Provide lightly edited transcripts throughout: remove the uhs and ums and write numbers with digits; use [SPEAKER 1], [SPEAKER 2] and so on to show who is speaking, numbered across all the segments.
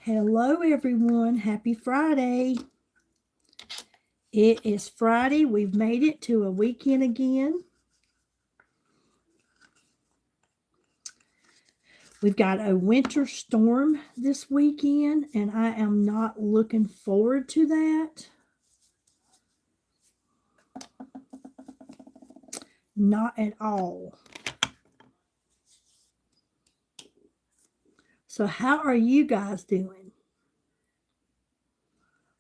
[SPEAKER 1] Hello, everyone. Happy Friday. It is Friday. We've made it to a weekend again. We've got a winter storm this weekend, and I am not looking forward to that. Not at all. So, how are you guys doing?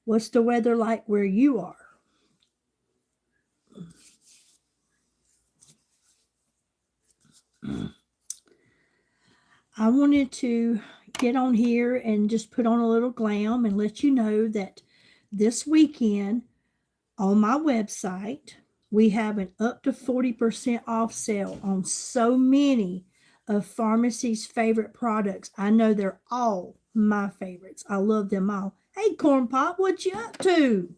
[SPEAKER 1] What's the weather like where you are? I wanted to get on here and just put on a little glam and let you know that this weekend on my website, we have an up to 40% off sale on so many of Farmacy's favorite products. I know they're all my favorites. I love them all. Hey, Corn Pop, what you up to?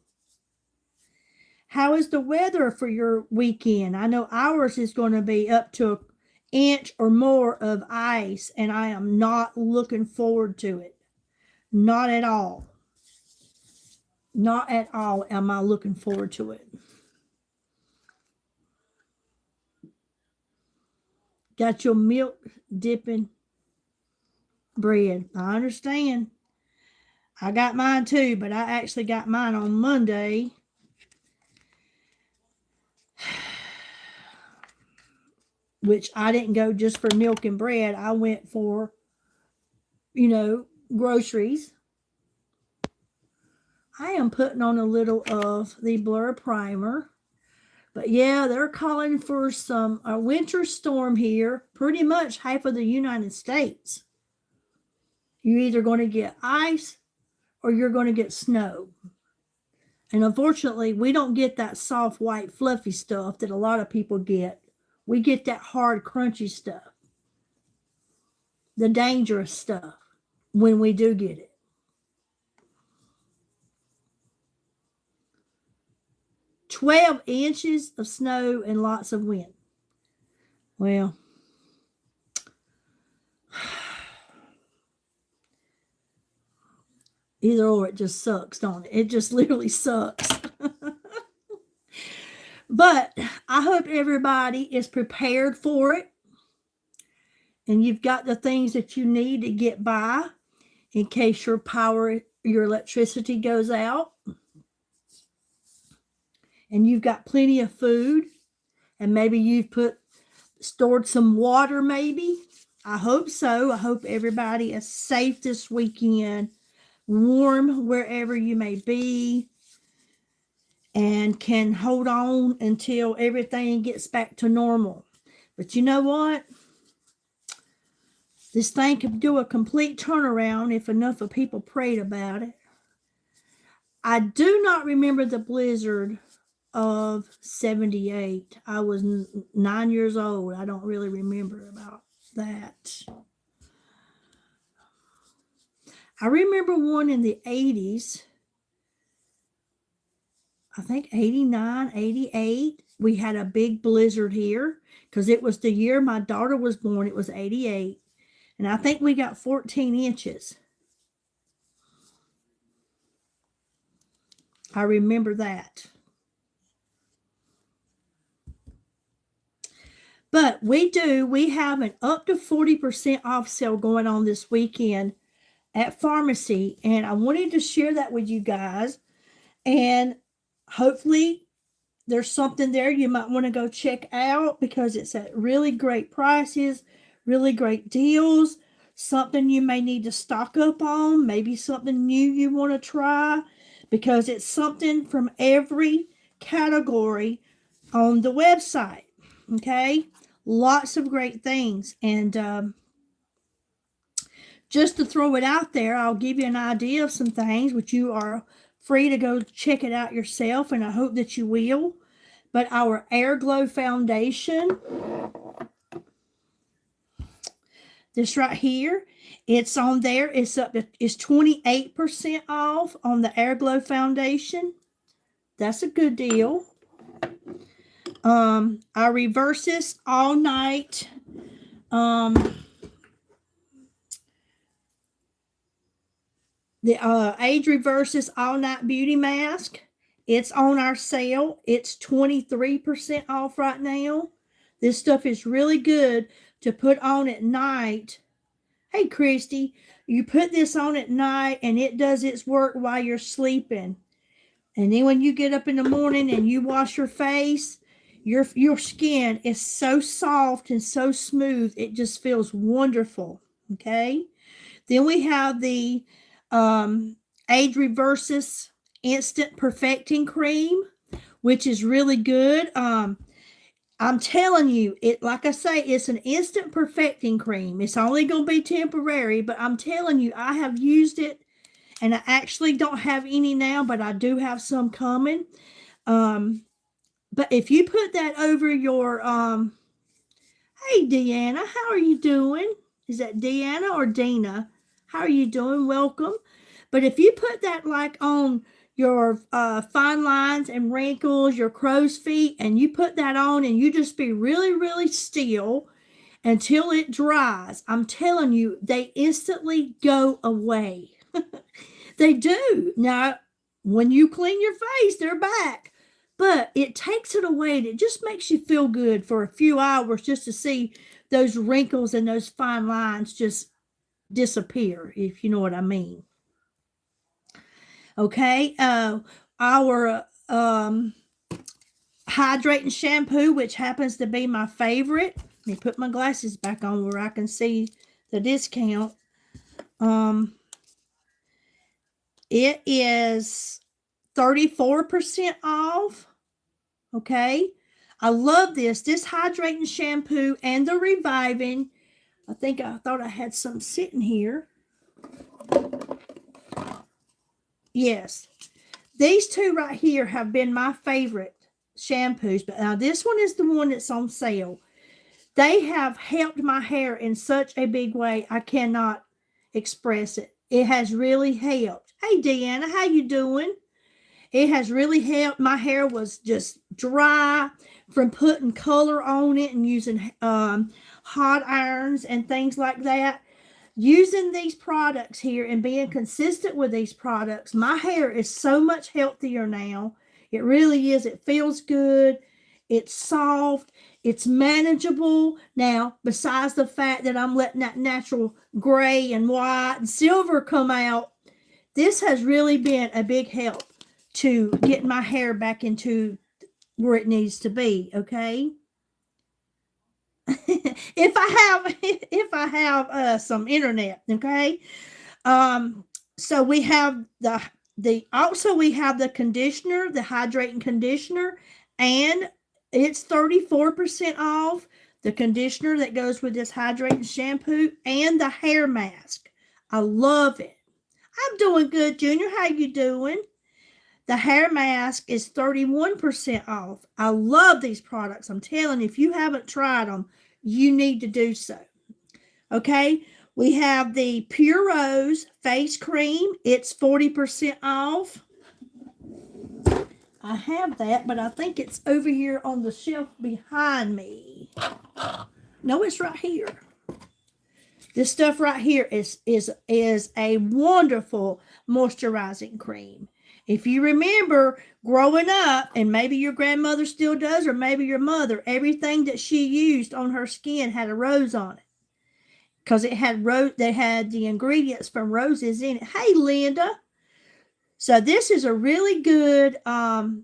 [SPEAKER 1] How is the weather for your weekend? I know ours is going to be up to an inch or more of ice, and I am not looking forward to it. Not at all. Not at all am I looking forward to it. Got your milk dipping bread. I understand. I got mine too, but I actually got mine on Monday. Which I didn't go just for milk and bread. I went for, groceries. I am putting on a little of the Blur Primer. But yeah, they're calling for a winter storm here, pretty much half of the United States. You're either going to get ice or you're going to get snow. And unfortunately, we don't get that soft, white, fluffy stuff that a lot of people get. We get that hard, crunchy stuff. The dangerous stuff when we do get it. "12 inches of snow and lots of wind." Well, either or, it just sucks, don't it? It just literally sucks. But I hope everybody is prepared for it. And you've got the things that you need to get by in case your electricity goes out. And you've got plenty of food. And maybe you've stored some water, maybe. I hope so. I hope everybody is safe this weekend, warm wherever you may be, and can hold on until everything gets back to normal. But you know what? This thing could do a complete turnaround if enough of people prayed about it. I do not remember the blizzard of 78. I was 9 years old. I don't really remember about that. I remember one in the 80s. I think 89, 88. We had a big blizzard here because it was the year my daughter was born. It was 88. And I think we got 14 inches. I remember that. But we have an up to 40% off sale going on this weekend at Farmacy. And I wanted to share that with you guys. And hopefully there's something there you might want to go check out because it's at really great prices, really great deals, something you may need to stock up on, maybe something new you want to try, because it's something from every category on the website. Okay? Lots of great things. And just to throw it out there, I'll give you an idea of some things, which you are free to go check it out yourself, and I hope that you will. But our Air Glow Foundation, this right here, it's on there. It's 28% off on the Air Glow Foundation. That's a good deal. Our Reverse This All Night the Age Reverses All Night Beauty Mask. It's on our sale. It's 23% off right now. This stuff is really good to put on at night. Hey, Christy, you put this on at night and it does its work while you're sleeping. And then when you get up in the morning and you wash your face, your skin is so soft and so smooth. It just feels wonderful. Okay. Then we have the Age Reverses Instant Perfecting Cream, which is really good. I'm telling you, it, like I say, it's an instant perfecting cream. It's only going to be temporary, but I'm telling you, I have used it, and I actually don't have any now, but I do have some coming. But if you put that over your, hey, Deanna, how are you doing? Is that Deanna or Dina? How are you doing? Welcome. But if you put that like on your fine lines and wrinkles, your crow's feet, and you put that on and you just be really, really still until it dries, I'm telling you, they instantly go away. They do. Now, when you clean your face, they're back. But it takes it away and it just makes you feel good for a few hours just to see those wrinkles and those fine lines just disappear, if you know what I mean. Okay, our hydrating shampoo, which happens to be my favorite. Let me put my glasses back on where I can see the discount. It is 34% off. Okay, I love this. This hydrating shampoo and the reviving. I thought I had some sitting here. Yes, these two right here have been my favorite shampoos, but now this one is the one that's on sale. They have helped my hair in such a big way. I cannot express it. It has really helped. Hey, Deanna, how you doing? It has really helped. My hair was just dry from putting color on it and using hot irons and things like that. Using these products here and being consistent with these products, my hair is so much healthier now. It really is. It feels good. It's soft. It's manageable. Now, besides the fact that I'm letting that natural gray and white and silver come out, this has really been a big help to get my hair back into where it needs to be. Okay. if I have some internet, okay. So we have we have the conditioner, the hydrating conditioner, and it's 34% off. The conditioner that goes with this hydrating shampoo and the hair mask. I love it. I'm doing good, Junior. How you doing? The hair mask is 31% off. I love these products. I'm telling you, if you haven't tried them, you need to do so. Okay, we have the Pure Rose face cream. It's 40% off. I have that, but I think it's over here on the shelf behind me. No, it's right here. This stuff right here is a wonderful moisturizing cream. If you remember growing up, and maybe your grandmother still does, or maybe your mother, everything that she used on her skin had a rose on it. Because it had they had the ingredients from roses in it. Hey, Linda. So this is a really good moisturizing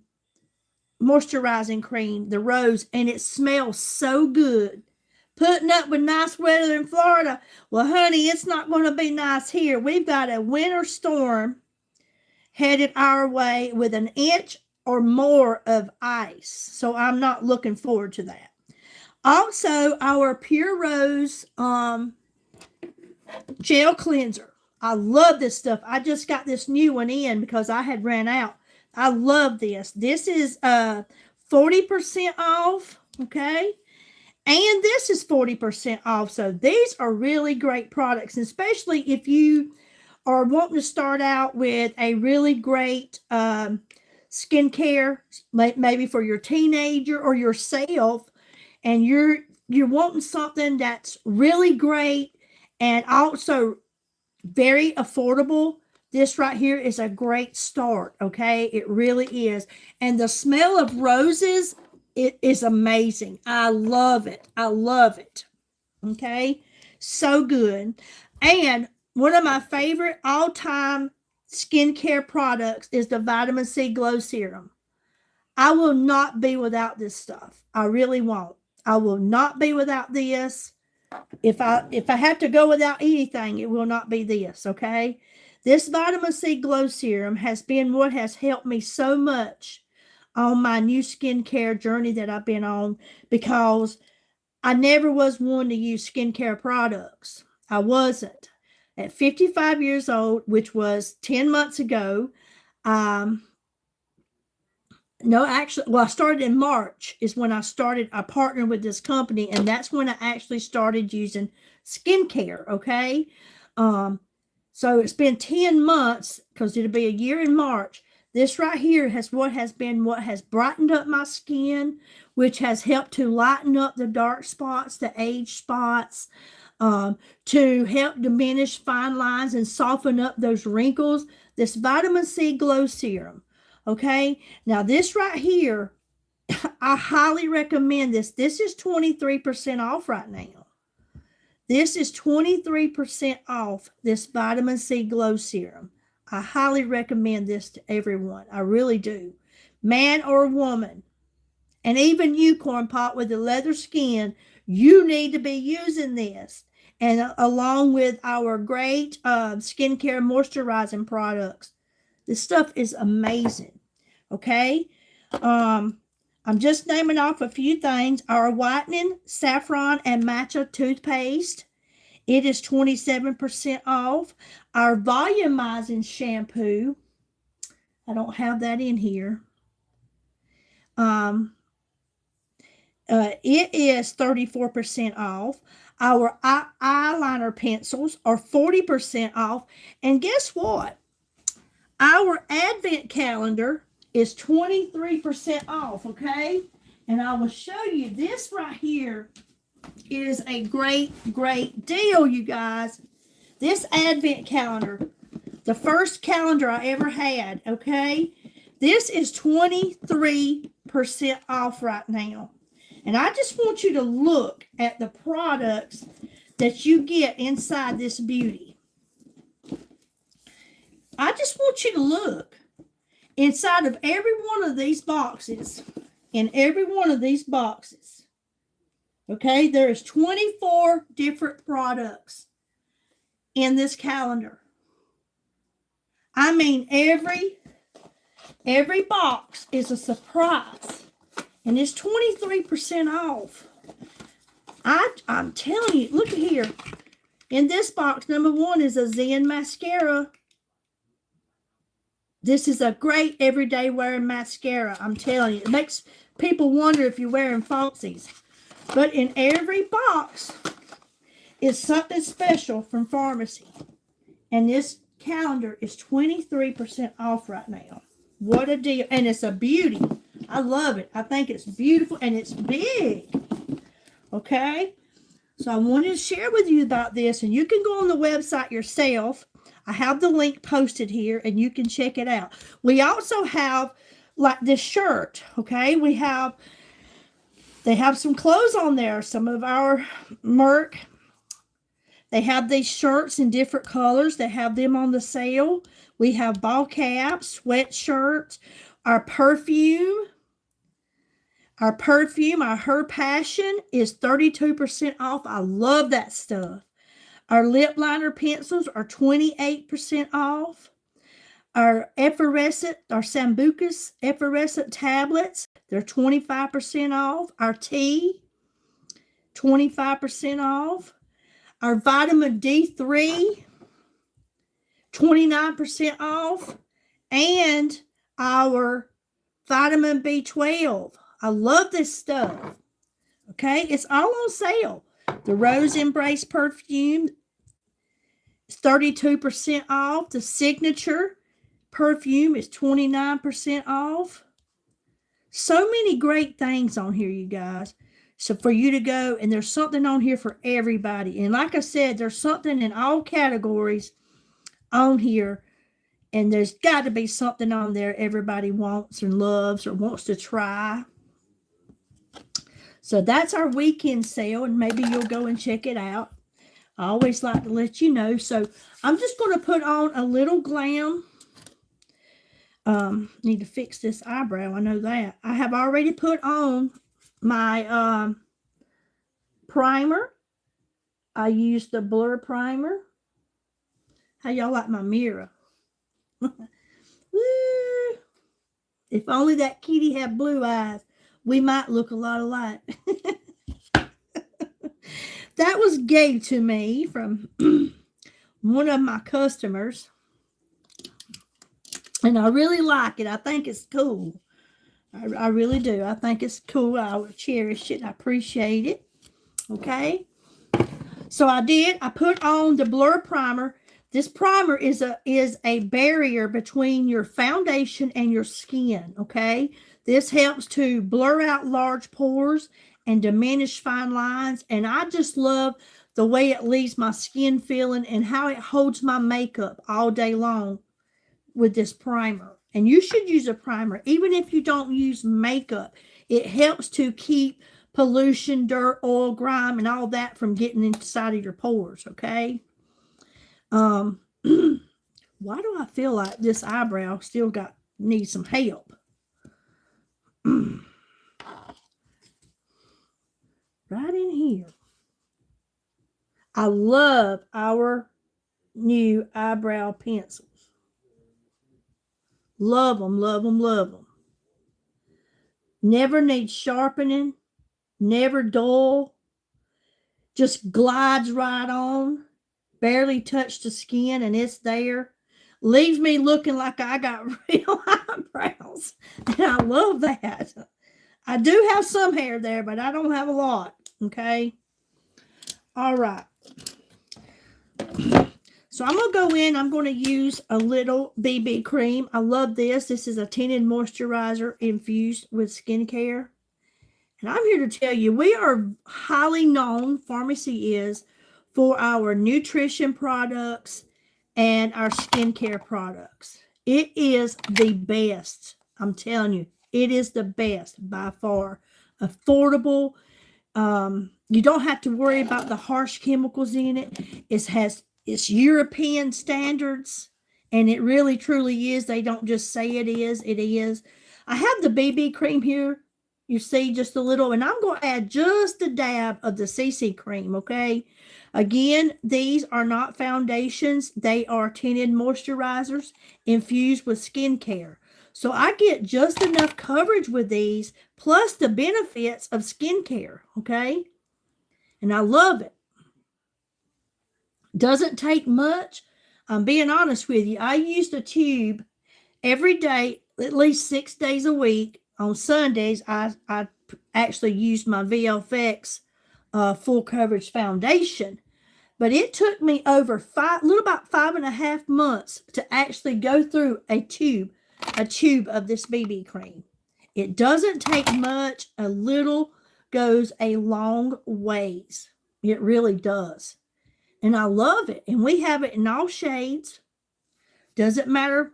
[SPEAKER 1] cream, the rose, and it smells so good. Putting up with nice weather in Florida. Well, honey, it's not going to be nice here. We've got a winter storm headed our way with an inch or more of ice. So I'm not looking forward to that. Also, our Pure Rose gel cleanser. I love this stuff. I just got this new one in because I had ran out. I love this. This is 40% off. Okay. And this is 40% off. So these are really great products, especially if you are wanting to start out with a really great skincare, maybe for your teenager or yourself, and you're wanting something that's really great and also very affordable. this right here is a great start, okay? It really is. And the smell of roses, it is amazing. I love it. I love it. Okay? So good. And one of my favorite all-time skincare products is the Vitamin C Glow Serum. I will not be without this stuff. I really won't. I will not be without this. If I have to go without anything, it will not be this, okay? This Vitamin C Glow Serum has been what has helped me so much on my new skincare journey that I've been on, because I never was one to use skincare products. I wasn't. At 55 years old, which was 10 months ago, no, actually, well, I started in March is when I partnered with this company, and that's when I actually started using skincare, okay? So it's been 10 months, because it'll be a year in March. This right here what has brightened up my skin, which has helped to lighten up the dark spots, the age spots, to help diminish fine lines and soften up those wrinkles. This Vitamin C Glow Serum. Okay, now this right here, I highly recommend this. This is 23% off right now. This is 23% off this Vitamin C Glow Serum. I highly recommend this to everyone. I really do. Man or woman. And even you, Corn Pot, with the leather skin, you need to be using this. And along with our great skincare moisturizing products. This stuff is amazing. Okay. I'm just naming off a few things. Our whitening, saffron, and matcha toothpaste. It is 27% off. Our volumizing shampoo. I don't have that in here. It is 34% off. Our eyeliner pencils are 40% off. And guess what? Our advent calendar is 23% off, okay? And I will show you this right here is a great, great deal, you guys. This advent calendar, the first calendar I ever had, okay? This is 23% off right now. And I just want you to look at the products that you get inside this beauty. I just want you to look inside of every one of these boxes. In every one of these boxes. Okay, there is 24 different products in this calendar. I mean, every box is a surprise. And it's 23% off. I'm telling you, look at here. In this box, number one is a Zen mascara. This is a great everyday wearing mascara. I'm telling you, it makes people wonder if you're wearing falsies. But in every box is something special from Pharmacy. And this calendar is 23% off right now. What a deal. And it's a beauty. I love it. I think it's beautiful and it's big. Okay? So I wanted to share with you about this, and you can go on the website yourself. I have the link posted here and you can check it out. We also have like this shirt, okay? They have some clothes on there. Some of our Merc, they have these shirts in different colors. They have them on the sale. We have ball caps, sweatshirts, our perfume, our Her Passion is 32% off. I love that stuff. Our lip liner pencils are 28% off. Our Sambucus effervescent tablets, they're 25% off. Our tea, 25% off. Our vitamin D3, 29% off. And our vitamin B12. I love this stuff. Okay, it's all on sale. The Rose Embrace perfume is 32% off. The Signature perfume is 29% off. So many great things on here, you guys. So for you to go, and there's something on here for everybody. And like I said, there's something in all categories on here. And there's got to be something on there everybody wants and loves or wants to try. So that's our weekend sale, and maybe you'll go and check it out. I always like to let you know. So I'm just going to put on a little glam. Need to fix this eyebrow. I know that. I have already put on my primer. I used the Blur primer. How y'all like my mirror? Woo! If only that kitty had blue eyes, we might look a lot alike. That was gave to me from one of my customers. And I really like it. I think it's cool. I really do. I think it's cool. I would cherish it. I appreciate it. Okay. So I put on the Blur primer. This primer is a barrier between your foundation and your skin. Okay. This helps to blur out large pores and diminish fine lines. And I just love the way it leaves my skin feeling and how it holds my makeup all day long with this primer. And you should use a primer even if you don't use makeup. It helps to keep pollution, dirt, oil, grime, and all that from getting inside of your pores. Okay. Why do I feel like this eyebrow still needs some help? Right in here. I love our new eyebrow pencils. Love them, love them, love them. Never needs sharpening. Never dull. Just glides right on. Barely touch the skin and it's there. Leaves me looking like I got real eyebrows. And I love that. I do have some hair there, but I don't have a lot. Okay. All right. So I'm going to go in. I'm going to use a little BB cream. I love this. This is a tinted moisturizer infused with skincare. And I'm here to tell you, we are highly known, Pharmacy is, for our nutrition products and our skincare products. It is the best. I'm telling you, it is the best by far. Affordable. You don't have to worry about the harsh chemicals in it. It's European standards, and it really truly is. They don't just say it is. It is. I have the BB cream here. You see just a little, and I'm going to add just a dab of the CC cream, okay? Again, these are not foundations. They are tinted moisturizers infused with skincare. So I get just enough coverage with these, plus the benefits of skincare, okay? And I love it. Doesn't take much. I'm being honest with you. I use the tube every day, at least 6 days a week. On Sundays, I actually used my VFX full coverage foundation. But it took me over about 5.5 months to actually go through a tube of this BB cream. It doesn't take much. A little goes a long ways. It really does. And I love it. And we have it in all shades. Doesn't matter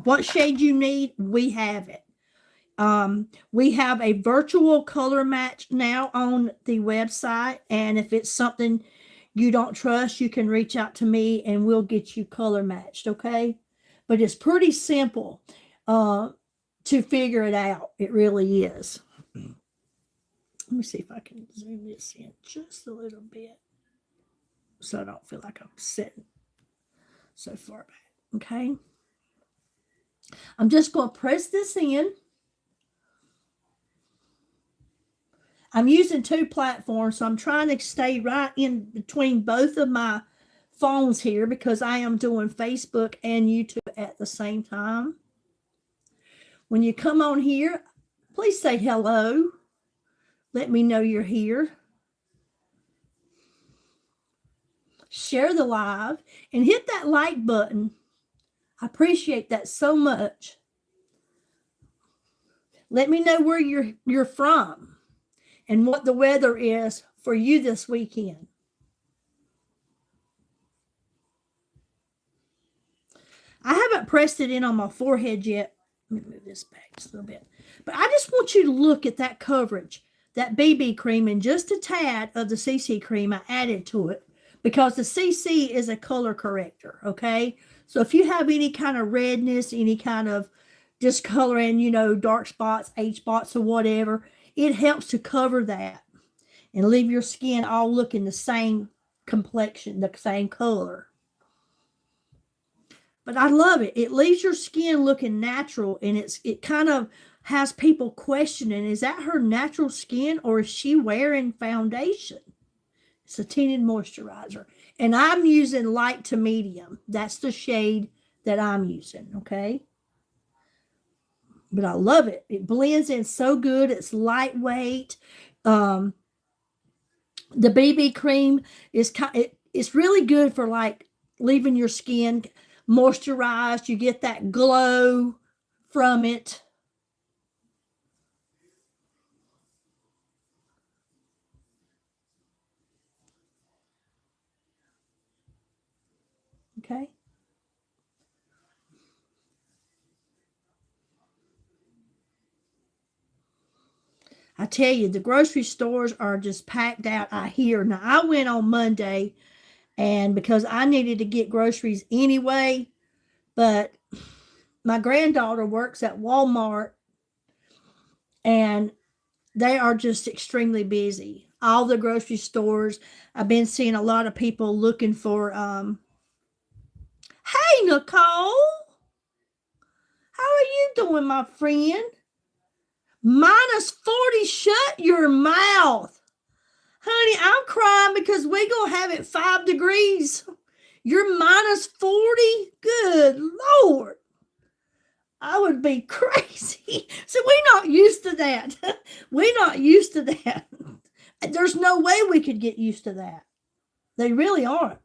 [SPEAKER 1] what shade you need, we have it. We have a virtual color match now on the website. And if it's something you don't trust, you can reach out to me and we'll get you color matched. Okay. But it's pretty simple, to figure it out. It really is. Let me see if I can zoom this in just a little bit so I don't feel like I'm sitting so far back. Okay. I'm just going to press this in. I'm using 2 platforms, so I'm trying to stay right in between both of my phones here because I am doing Facebook and YouTube at the same time. When you come on here, please say hello. Let me know you're here. Share the live and hit that like button. I appreciate that so much. Let me know where you're from and what the weather is for you this weekend. I haven't haven't pressed it in on my forehead yet. Let me move this back just a little bit. But I just want you to look at that coverage, that BB cream, and just a tad of the CC cream I added to it, because the CC is a color corrector, okay? So if you have any kind of redness, any kind of discoloring, you know, dark spots, age spots, or whatever, it helps to cover that and leave your skin all looking the same complexion, the same color. But I love it. It leaves your skin looking natural, and it kind of has people questioning, is that her natural skin or is she wearing foundation? It's a tinted moisturizer. And I'm using light to medium. That's the shade that I'm using, okay? But I love it. It blends in so good. It's lightweight. The BB cream is it's really good for like leaving your skin moisturized. You get that glow from it. Okay. I tell you, the grocery stores are just packed out, I hear. Now, I went on Monday, and because I needed to get groceries anyway, but my granddaughter works at Walmart, and they are just extremely busy. All the grocery stores, I've been seeing a lot of people looking for, hey, Nicole, how are you doing, my friend? -40, shut your mouth. Honey, I'm crying because we're going to have it 5 degrees. You're -40? Good Lord. I would be crazy. So we're not used to that. We're not used to that. There's no way we could get used to that. They really aren't.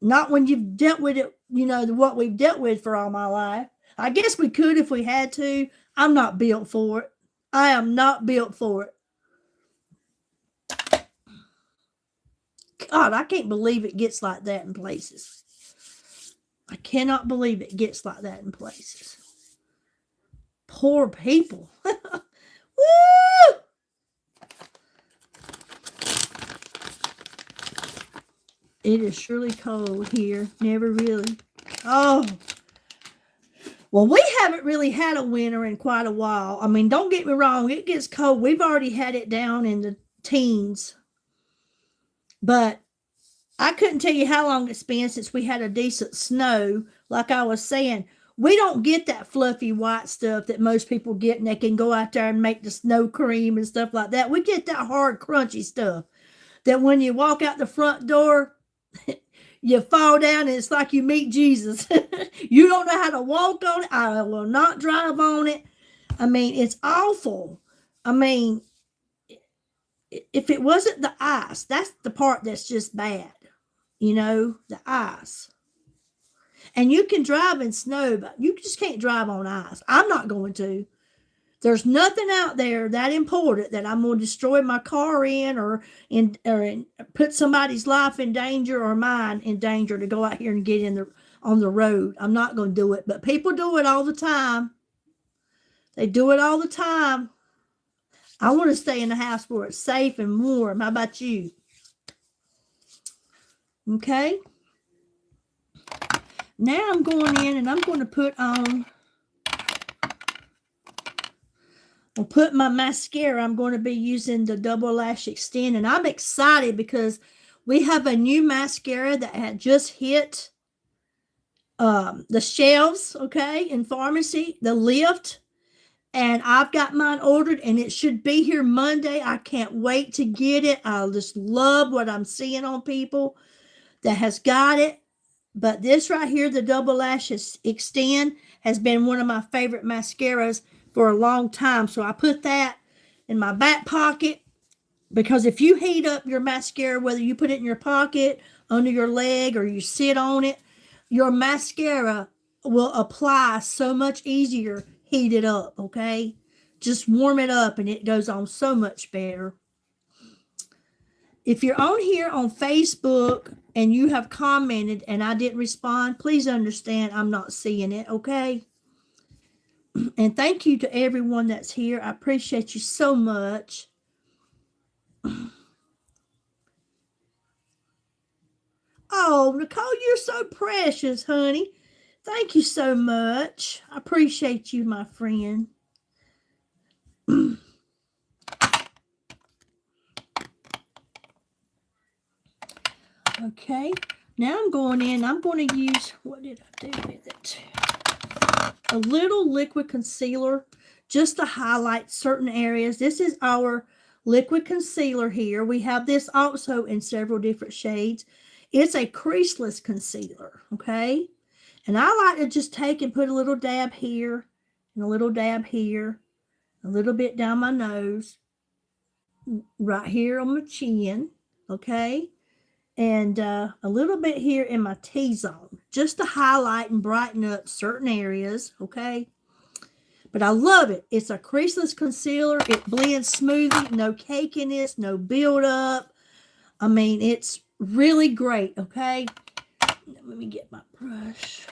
[SPEAKER 1] Not when you've dealt with it, you know, what we've dealt with for all my life. I guess we could if we had to. I'm not built for it. I am not built for it. God, I can't believe it gets like that in places. I cannot believe it gets like that in places. Poor people. Woo! It is surely cold here. Never really. Oh. Well, we haven't really had a winter in quite a while. I mean, don't get me wrong. It gets cold. We've already had it down in the teens. But I couldn't tell you how long it's been since we had a decent snow. Like I was saying, we don't get that fluffy white stuff that most people get, and they can go out there and make the snow cream and stuff like that. We get that hard, crunchy stuff that when you walk out the front door, you fall down and it's like you meet Jesus. You don't know how to walk on it. I will not drive on it. I mean, it's awful. I mean, if it wasn't the ice, that's the part that's just bad. You know, the ice. And you can drive in snow, but you just can't drive on ice. I'm not going to. There's nothing out there that important that I'm going to destroy my car in or put somebody's life in danger or mine in danger to go out here and get on the road. I'm not going to do it. But people do it all the time. They do it all the time. I want to stay in the house where it's safe and warm. How about you? Okay. Now I'm going in and I'm going to put on... I'll put my mascara. I'm going to be using the Double Lash Extend, and I'm excited because we have a new mascara that had just hit the shelves, okay, in pharmacy, the Lift, and I've got mine ordered, and it should be here Monday. I can't wait to get it. I just love what I'm seeing on people that has got it. But this right here, the Double Lash Extend, has been one of my favorite mascaras for a long time. So I put that in my back pocket, because if you heat up your mascara, whether you put it in your pocket, under your leg, or you sit on it, your mascara will apply so much easier heated up, okay? Just warm it up and it goes on so much better. If you're on here on Facebook, and you have commented and I didn't respond, please understand I'm not seeing it, okay? And thank you to everyone that's here. I appreciate you so much. Oh, Nicole, you're so precious, honey. Thank you so much. I appreciate you, my friend. Okay, now I'm going in. I'm going to use, what did I do with it? A little liquid concealer just to highlight certain areas. This is our liquid concealer here. We have this also in several different shades. It's a creaseless concealer, okay? And I like to just take and put a little dab here and a little dab here, a little bit down my nose, right here on my chin, okay? And a little bit here in my T-zone, just to highlight and brighten up certain areas, okay? But I love it. It's a creaseless concealer. It blends smoothly, no cakiness, no buildup. I mean, it's really great, okay? Let me get my brush.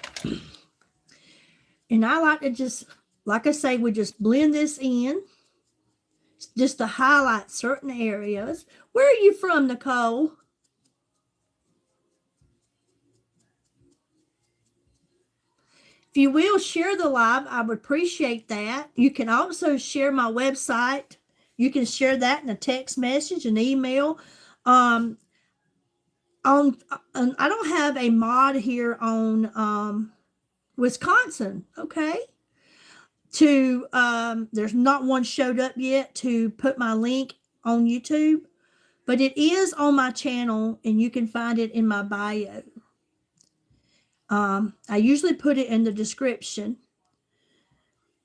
[SPEAKER 1] And I like to just, like I say, we just blend this in just to highlight certain areas. Where are you from, Nicole? If you will share the live, I would appreciate that. You can also share my website. You can share that in a text message, an email. I don't have a mod here on Wisconsin, okay? There's not one showed up yet to put my link on YouTube, but it is on my channel and you can find it in my bio. I usually put it in the description.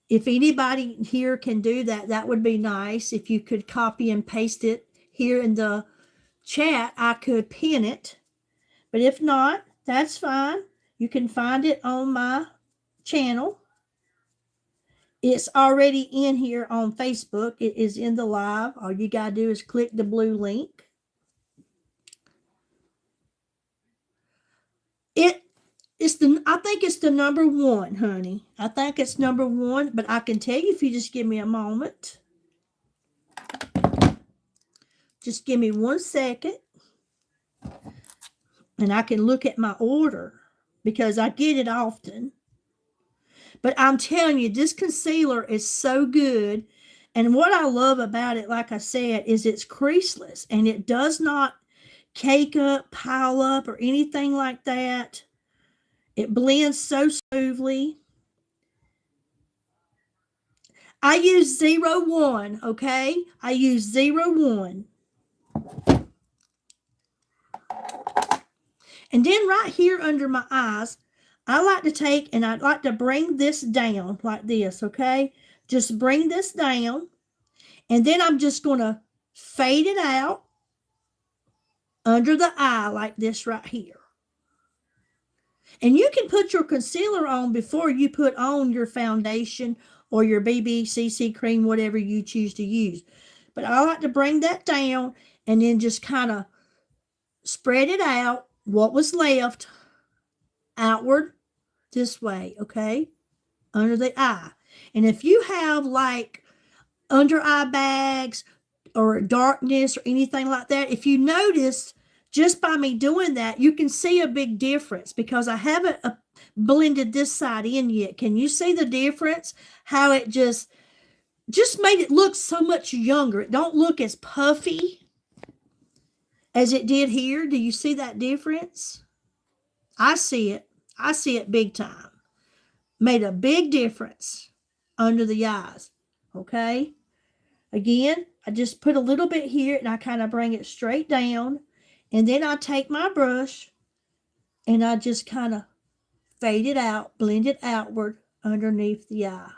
[SPEAKER 1] If anybody here can do that, that would be nice. If you could copy and paste it here in the chat, I could pin it. But if not, that's fine. You can find it on my channel. It's already in here on Facebook. It is in the live. All you got to do is click the blue link. I think it's the number one, honey. I think it's number one, but I can tell you if you just give me a moment. Just give me 1 second. And I can look at my order because I get it often. But I'm telling you, this concealer is so good. And what I love about it, like I said, is it's creaseless and it does not cake up, pile up, or anything like that. It blends so smoothly. I use 01, okay? I use 01. And then right here under my eyes, I like to take and I'd like to bring this down like this, okay? Just bring this down. And then I'm just going to fade it out under the eye like this right here. And you can put your concealer on before you put on your foundation or your BB CC cream, whatever you choose to use. But I like to bring that down and then just kind of spread it out, what was left, outward this way, okay? Under the eye. And if you have like under eye bags or darkness or anything like that, if you notice, just by me doing that, you can see a big difference because I haven't blended this side in yet. Can you see the difference? How it just made it look so much younger. It don't look as puffy as it did here. Do you see that difference? I see it. I see it big time. Made a big difference under the eyes. Okay? Again, I just put a little bit here and I kind of bring it straight down. And then I take my brush and I just kind of fade it out, blend it outward underneath the eye.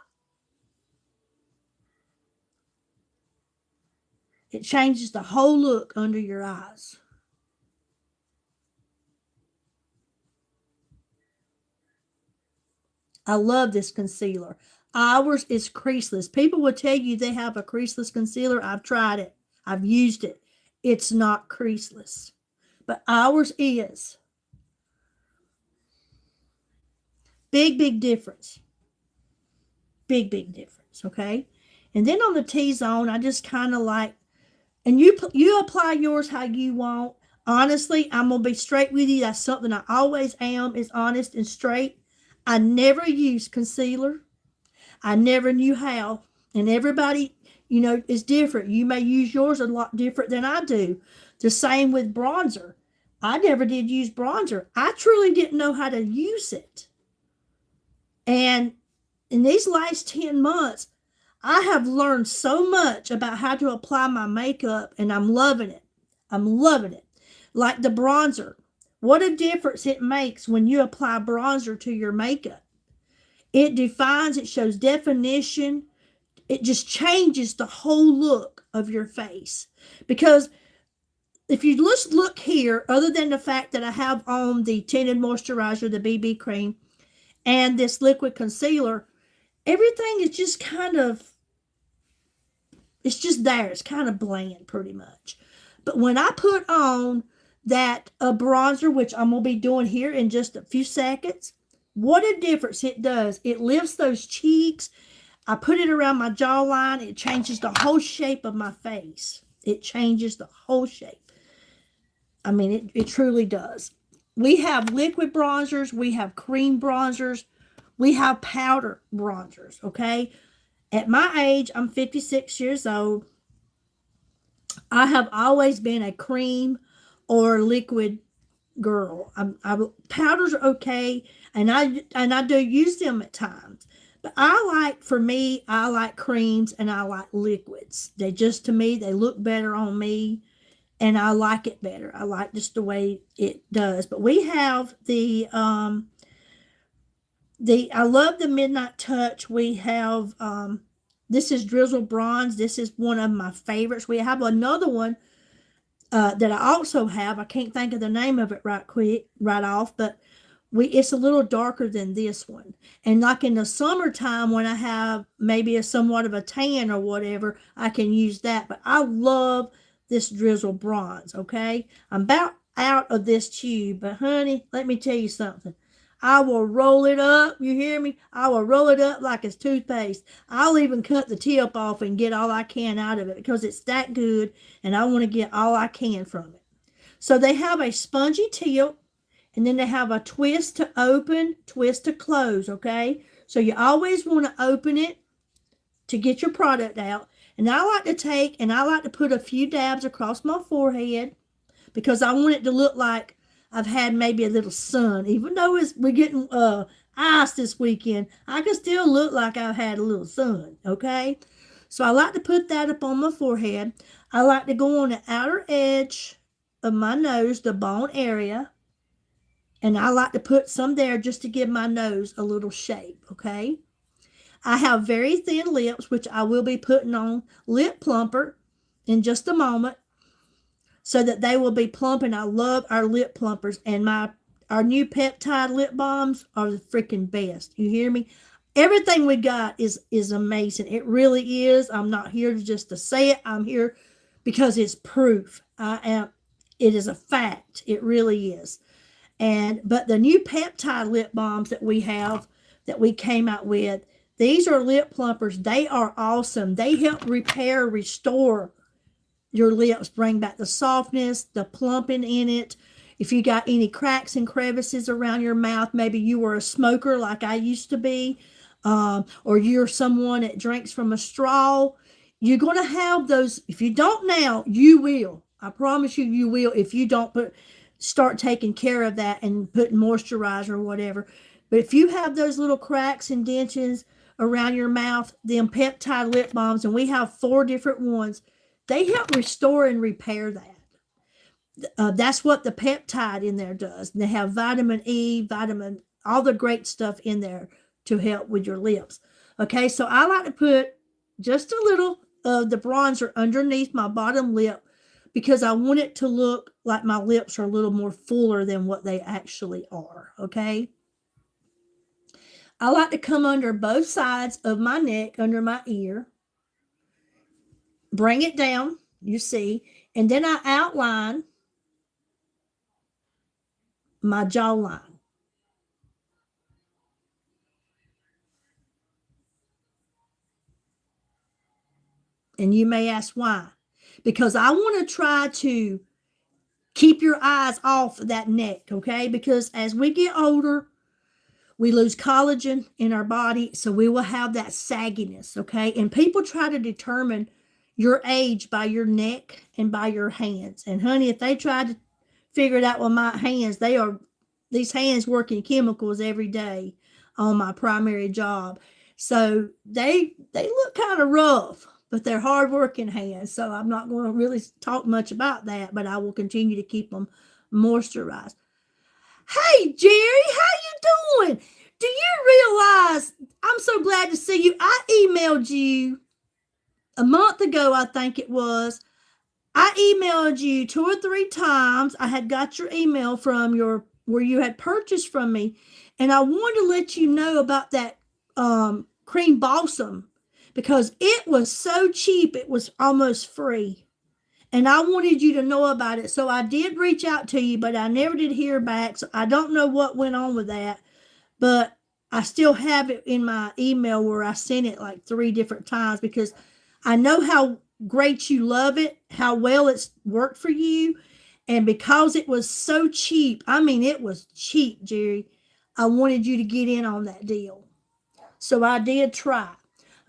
[SPEAKER 1] It changes the whole look under your eyes. I love this concealer. Ours is creaseless. People will tell you they have a creaseless concealer. I've tried it. I've used it. It's not creaseless. but ours is. Big difference. Big difference, okay? And then on the T-zone, I just kind of like, and you apply yours how you want. Honestly, I'm going to be straight with you. That's something I always am, is honest and straight. I never use concealer. I never knew how. And everybody, is different. You may use yours a lot different than I do. The same with bronzer. I never did use bronzer. I truly didn't know how to use it. And in these last 10 months, I have learned so much about how to apply my makeup, and I'm loving it. I'm loving it. Like the bronzer. What a difference it makes when you apply bronzer to your makeup. It defines, it shows definition. It just changes the whole look of your face. Because if you just look here, other than the fact that I have on the tinted moisturizer, the BB cream, and this liquid concealer, everything is just it's just there. It's kind of bland pretty much. But when I put on that bronzer, which I'm going to be doing here in just a few seconds, what a difference it does. It lifts those cheeks. I put it around my jawline. It changes the whole shape of my face. It changes the whole shape. I mean, it truly does. We have liquid bronzers. We have cream bronzers. We have powder bronzers, okay? At my age, I'm 56 years old. I have always been a cream or liquid girl. Powders are okay, and I do use them at times. But for me, I like creams and I like liquids. To me, they look better on me, and I like it better. I like just the way it does. But we have I love the Midnight Touch. We have, this is Drizzle Bronze. This is one of my favorites. We have another one that I also have. I can't think of the name of it right off, but it's a little darker than this one. And like in the summertime, when I have maybe somewhat of a tan or whatever, I can use that. But I love this Drizzle Bronze, okay? I'm about out of this tube, but honey, let me tell you something. I will roll it up. You hear me? I will roll it up like it's toothpaste. I'll even cut the tip off and get all I can out of it because it's that good, and I want to get all I can from it. So they have a spongy tip, and then they have a twist to open, twist to close, okay? So you always want to open it to get your product out. And I like to put a few dabs across my forehead because I want it to look like I've had maybe a little sun. Even though we're getting ice this weekend, I can still look like I've had a little sun, okay? So I like to put that up on my forehead. I like to go on the outer edge of my nose, the bone area, and I like to put some there just to give my nose a little shape, okay? I have very thin lips, which I will be putting on Lip Plumper in just a moment, so that they will be plump. And I love our lip plumpers, and our new peptide lip balms are the freaking best. You hear me? Everything we got is amazing. It really is. I'm not here just to say it. I'm here because it's proof. It is a fact. It really is. But the new peptide lip balms that we came out with, these are lip plumpers. They are awesome. They help repair, restore your lips, bring back the softness, the plumping in it. If you got any cracks and crevices around your mouth, maybe you were a smoker like I used to be, or you're someone that drinks from a straw, you're going to have those. If you don't now, you will. I promise you will if you don't start taking care of that and putting moisturizer or whatever. But if you have those little cracks and dentures around your mouth, them peptide lip balms, and we have 4 different ones, they help restore and repair that. That's what the peptide in there does. And they have vitamin E, all the great stuff in there to help with your lips. Okay, so I like to put just a little of the bronzer underneath my bottom lip because I want it to look like my lips are a little more fuller than what they actually are, okay? I like to come under both sides of my neck, under my ear, bring it down, you see, and then I outline my jawline. And you may ask why. Because I want to try to keep your eyes off of that neck, okay? Because as we get older, we lose collagen in our body, so we will have that sagginess, okay? And people try to determine your age by your neck and by your hands. And honey, if they try to figure it out with my hands, these hands working chemicals every day on my primary job. So they look kind of rough, but they're hard-working hands. So I'm not going to really talk much about that, but I will continue to keep them moisturized. Hey, Jerry, how you doing? Do you realize, I'm so glad to see you. I emailed you a month ago, I think it was. I emailed you 2 or 3 times. I had got your email from where you had purchased from me, and I wanted to let you know about that cream balsam because it was so cheap, it was almost free. And I wanted you to know about it. So I did reach out to you, but I never did hear back. So I don't know what went on with that. But I still have it in my email where I sent it like 3 different times because I know how great you love it, how well it's worked for you. And because it was so cheap, I mean, it was cheap, Jerry, I wanted you to get in on that deal. So I did try.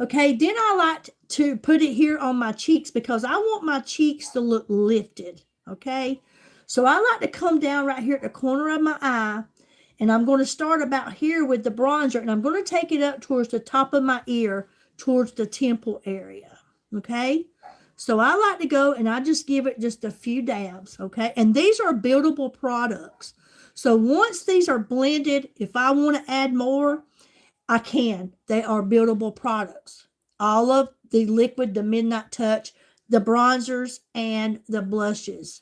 [SPEAKER 1] Okay, then I like to put it here on my cheeks because I want my cheeks to look lifted, okay? So I like to come down right here at the corner of my eye, and I'm going to start about here with the bronzer, and I'm going to take it up towards the top of my ear, towards the temple area, okay? So I like to go, and I just give it just a few dabs, okay? And these are buildable products. So once these are blended, if I want to add more, I can. They are buildable products. All of the liquid, the Midnight Touch, the bronzers, and the blushes.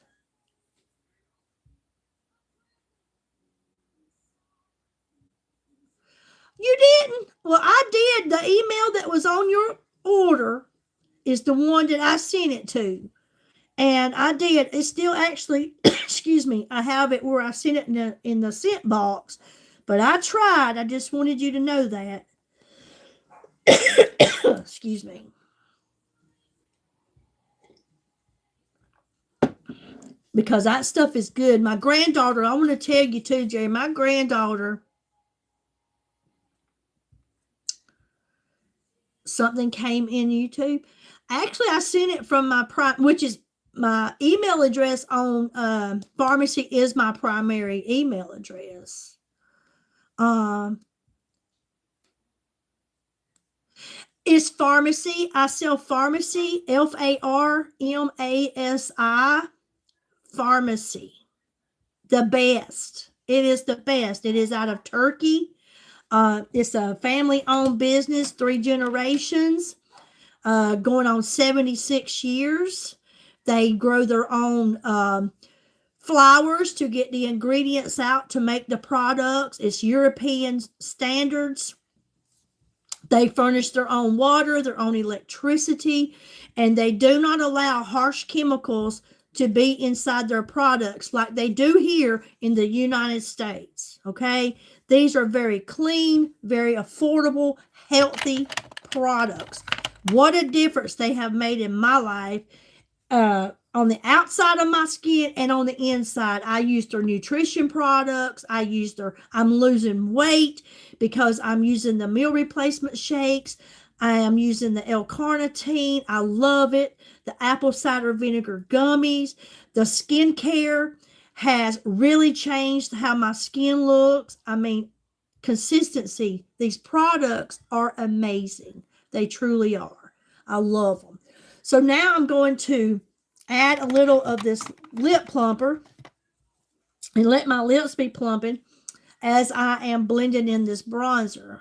[SPEAKER 1] You didn't? Well, I did. The email that was on your order is the one that I sent it to. And I did. It's still actually, excuse me, I have it where I sent it in the scent box. But I tried. I just wanted you to know that. Excuse me. Because that stuff is good. My granddaughter, I want to tell you too, Jerry, my granddaughter, something came in YouTube. Actually, I sent it from my which is my email address on pharmacy is my primary email address. It's pharmacy. I sell pharmacy, Pharmasi, pharmacy. The best. It is the best. It is out of Turkey. It's a family-owned business, 3 generations, going on 76 years. They grow their own flowers to get the ingredients out to make the products. It's European standards. They furnish their own water, their own electricity, and they do not allow harsh chemicals to be inside their products like they do here in the United States, okay? These are very clean, very affordable, healthy products. What a difference they have made in my life. On the outside of my skin and on the inside, I use their nutrition products. I'm losing weight because I'm using the meal replacement shakes. I am using the L-carnitine. I love it. The apple cider vinegar gummies. The skincare has really changed how my skin looks. I mean, consistency. These products are amazing. They truly are. I love them. So now I'm going to add a little of this lip plumper and let my lips be plumping as I am blending in this bronzer.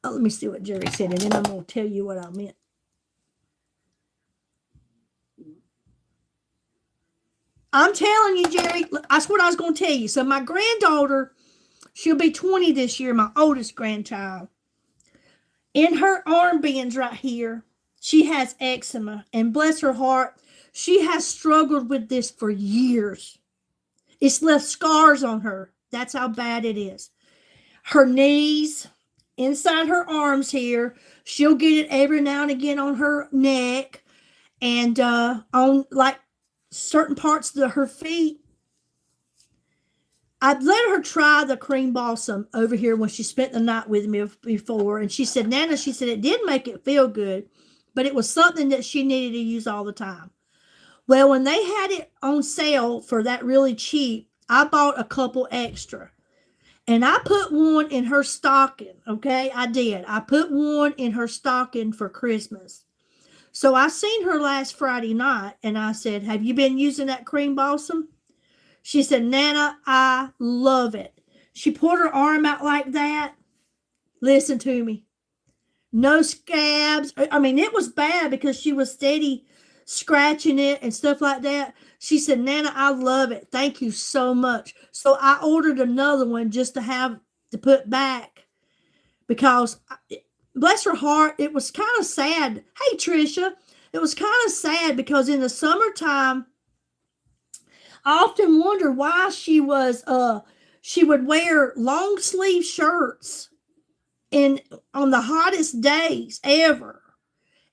[SPEAKER 1] Oh, let me see what Jerry said, and then I'm going to tell you what I meant. I'm telling you, Jerry, that's what I was going to tell you. So my granddaughter, she'll be 20 this year, my oldest grandchild. In her armbands right here, She has eczema, and bless her heart, she has struggled with this for years. It's left scars on her. That's how bad it is. Her knees, inside her arms here, she'll get it every now and again on her neck, and on like certain parts of her feet. I'd let her try the cream balsam over here when she spent the night with me before. And she said, Nana, she said, it did make it feel good, but it was something that she needed to use all the time. Well, when they had it on sale for that really cheap, I bought a couple extra. And I put one in her stocking, okay? I did. I put one in her stocking for Christmas. So I seen her last Friday night, and I said, have you been using that cream balsam? She said, Nana, I love it. She put her arm out like that. Listen to me. No scabs. I mean, it was bad because she was steady scratching it and stuff like that. She said, Nana, I love it. Thank you so much. So I ordered another one just to have to put back because, bless her heart, it was kind of sad. Hey, Trisha, it was kind of sad because in the summertime, I often wondered why she would wear long sleeve shirts on the hottest days ever.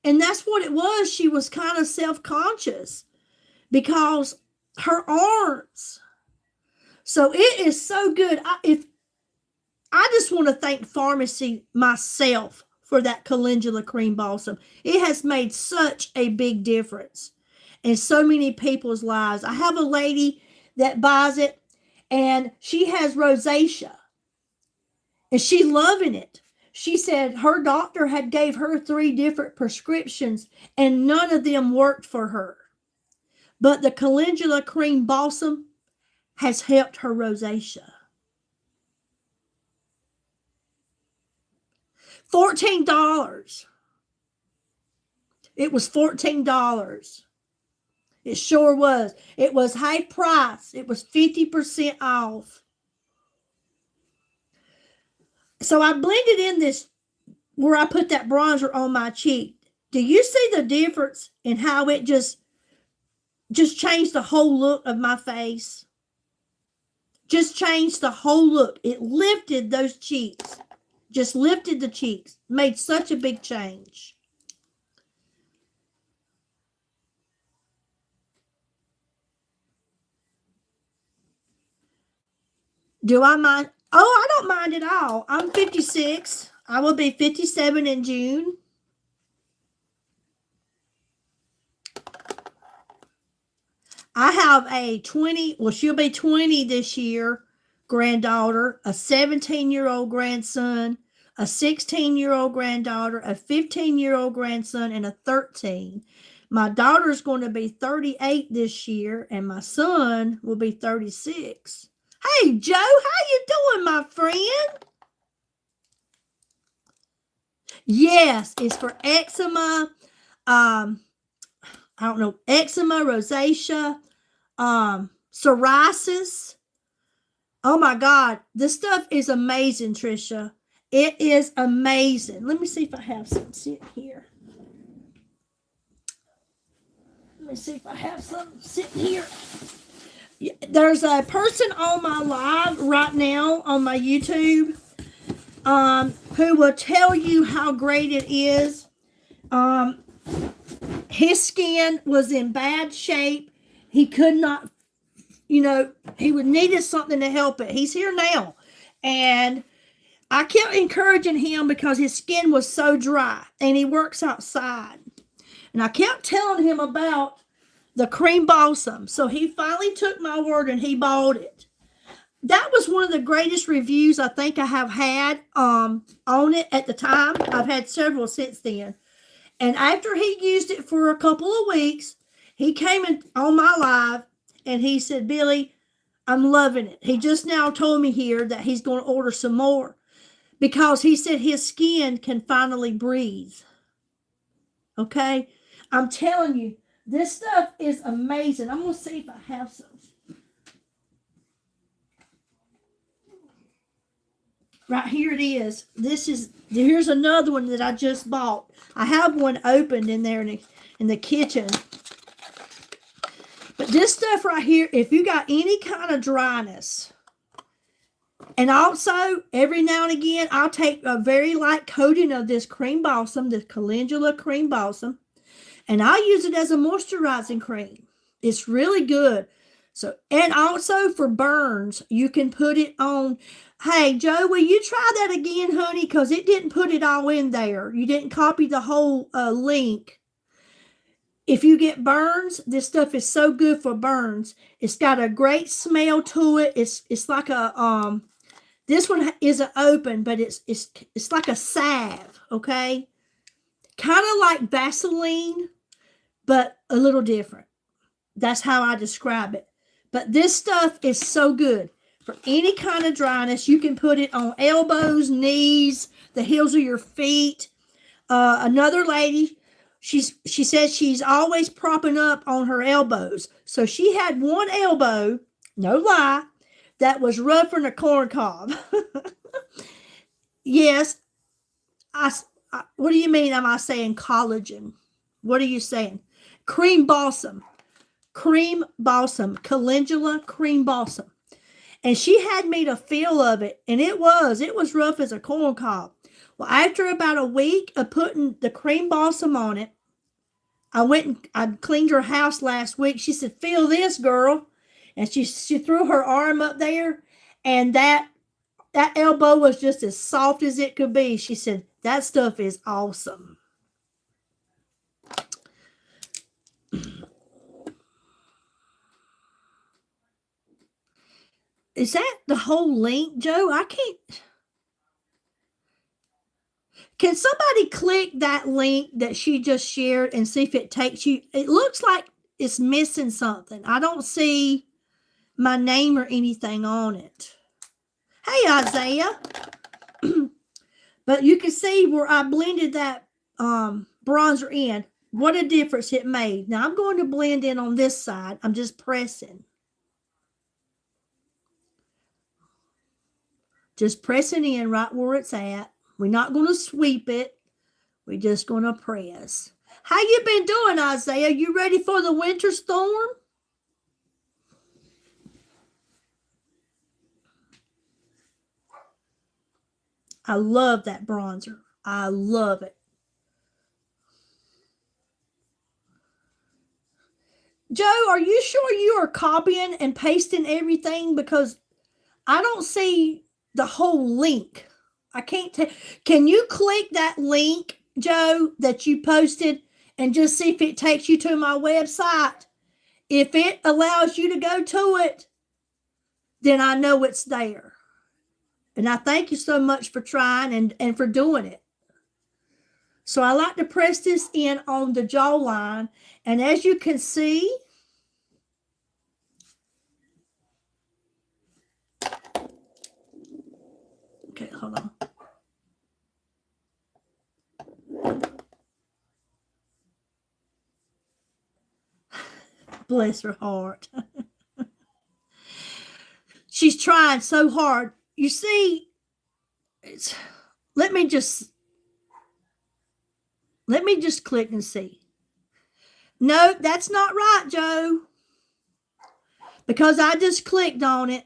[SPEAKER 1] And that's what it was. She was kind of self-conscious because her arms. So it is so good. I just want to thank Pharmacy myself for that calendula cream balsam. It has made such a big difference in so many people's lives. I have a lady that buys it, and she has rosacea, and she's loving it. She said her doctor had gave her 3 different prescriptions, and none of them worked for her. But the calendula cream balsam has helped her rosacea. $14. It was $14. It sure was. It was half price. It was 50% off. So I blended in this where I put that bronzer on my cheek. Do you see the difference in how it just changed the whole look of my face? Just changed the whole look. It lifted those cheeks. Just lifted the cheeks. Made such a big change. Do I mind? Oh, I don't mind at all. I'm 56. I will be 57 in June. I have a 20, well, she'll be 20 this year, granddaughter, a 17-year-old grandson, a 16-year-old granddaughter, a 15-year-old grandson, and a 13. My daughter's going to be 38 this year, and my son will be 36. Hey, Joe, how you doing, my friend? Yes, it's for eczema. I don't know, eczema, rosacea, psoriasis. Oh my God, this stuff is amazing, Trisha. It is amazing. Let me see if I have some sitting here. Let me see if I have some sitting here. There's a person on my live right now on my YouTube who will tell you how great it is. His skin was in bad shape. He could not, he would needed something to help it. He's here now. And I kept encouraging him because his skin was so dry and he works outside. And I kept telling him about the cream balsam. So he finally took my word and he bought it. That was one of the greatest reviews I think I have had on it at the time. I've had several since then. And after he used it for a couple of weeks, he came in on my live and he said, Billy, I'm loving it. He just now told me here that he's going to order some more because he said his skin can finally breathe. Okay? I'm telling you, this stuff is amazing. I'm going to see if I have some. right here it is. Here's another one that I just bought. I have one opened in there in the kitchen. But this stuff right here, if you got any kind of dryness, and also every now and again, I'll take a very light coating of this cream balsam, the calendula cream balsam, and I'll use it as a moisturizing cream. It's really good. So, and also for burns, you can put it on. Hey, Joe, will you try that again, honey? Because it didn't put it all in there. You didn't copy the whole link. If you get burns, this stuff is so good for burns. It's got a great smell to it. It's like a this one isn't open, but it's like a salve, okay? Kind of like Vaseline, but a little different. That's how I describe it. But this stuff is so good for any kind of dryness. You can put it on elbows, knees, the heels of your feet. Another lady, she says she's always propping up on her elbows. So she had one elbow, no lie, that was rougher than a corn cob. Yes, what do you mean? Am I saying collagen? What are you saying? Cream balsam, calendula cream balsam. And she had me to feel of it, and it was rough as a corn cob. Well, after about a week of putting the cream balsam on it, I cleaned her house last week. She said, "Feel this, girl." And she threw her arm up there, and that elbow was just as soft as it could be. She said, "That stuff is awesome." Is that the whole link, Joe? I can't. Can somebody click that link that she just shared and see if it takes you? It looks like it's missing something. I don't see my name or anything on it. Hey, Isaiah. But you can see where I blended that bronzer in. What a difference it made. Now I'm going to blend in on this side. I'm just pressing. Just pressing in right where it's at. We're not going to sweep it. We're just going to press. How you been doing, Isaiah? You ready for the winter storm? I love that bronzer. I love it. Joe, are you sure you are copying and pasting everything? Because I don't see the whole link. I can't tell. Can you click that link, Joe, that you posted and just see if it takes you to my website? If it allows you to go to it, then I know it's there. And I thank you so much for trying and for doing it. So I like to press this in on the jawline. And as you can see, okay, hold on. Bless her heart. She's trying so hard. You see, let me just click and see. No, that's not right, Joe. Because I just clicked on it.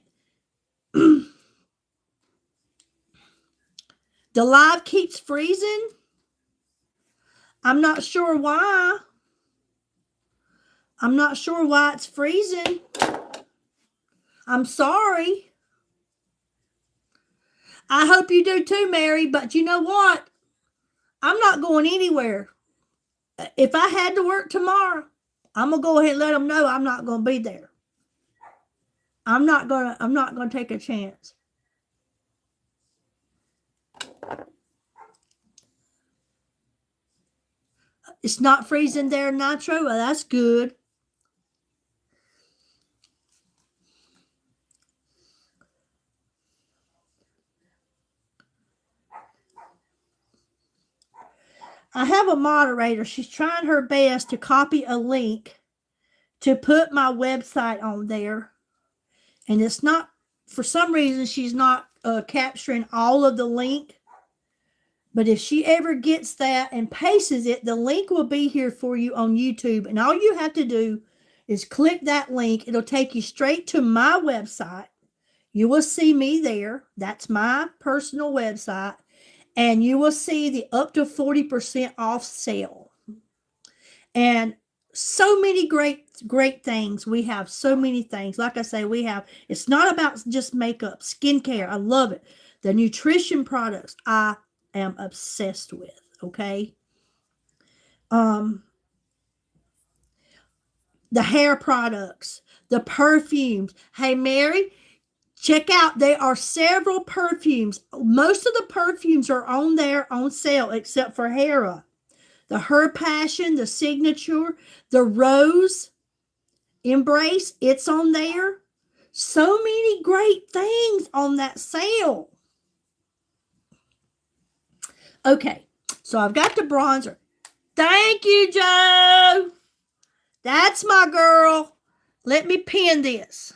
[SPEAKER 1] The live keeps freezing. I'm not sure why. I'm not sure why it's freezing. I'm sorry. I hope you do too, Mary. But you know what? I'm not going anywhere. If I had to work tomorrow, I'm going to go ahead and let them know I'm not going to be there. I'm not going to take a chance. It's not freezing there, Nitro. Well, that's good. I have a moderator. She's trying her best to copy a link to put my website on there. And it's not, for some reason, she's not capturing all of the link. But if she ever gets that and pastes it, the link will be here for you on YouTube. And all you have to do is click that link. It'll take you straight to my website. You will see me there. That's my personal website. And you will see the up to 40% off sale. And so many great things. We have so many things. Like I say, it's not about just makeup, skincare. I love it. The nutrition products, I am obsessed with. Okay. The hair products, the perfumes. Hey, Mary, check out. There are several perfumes. Most of the perfumes are on there on sale, except for Hera. The Her Passion, the Signature, the Rose Embrace, it's on there. So many great things on that sale. Okay, so I've got the bronzer. Thank you, Joe. That's my girl. Let me pin this.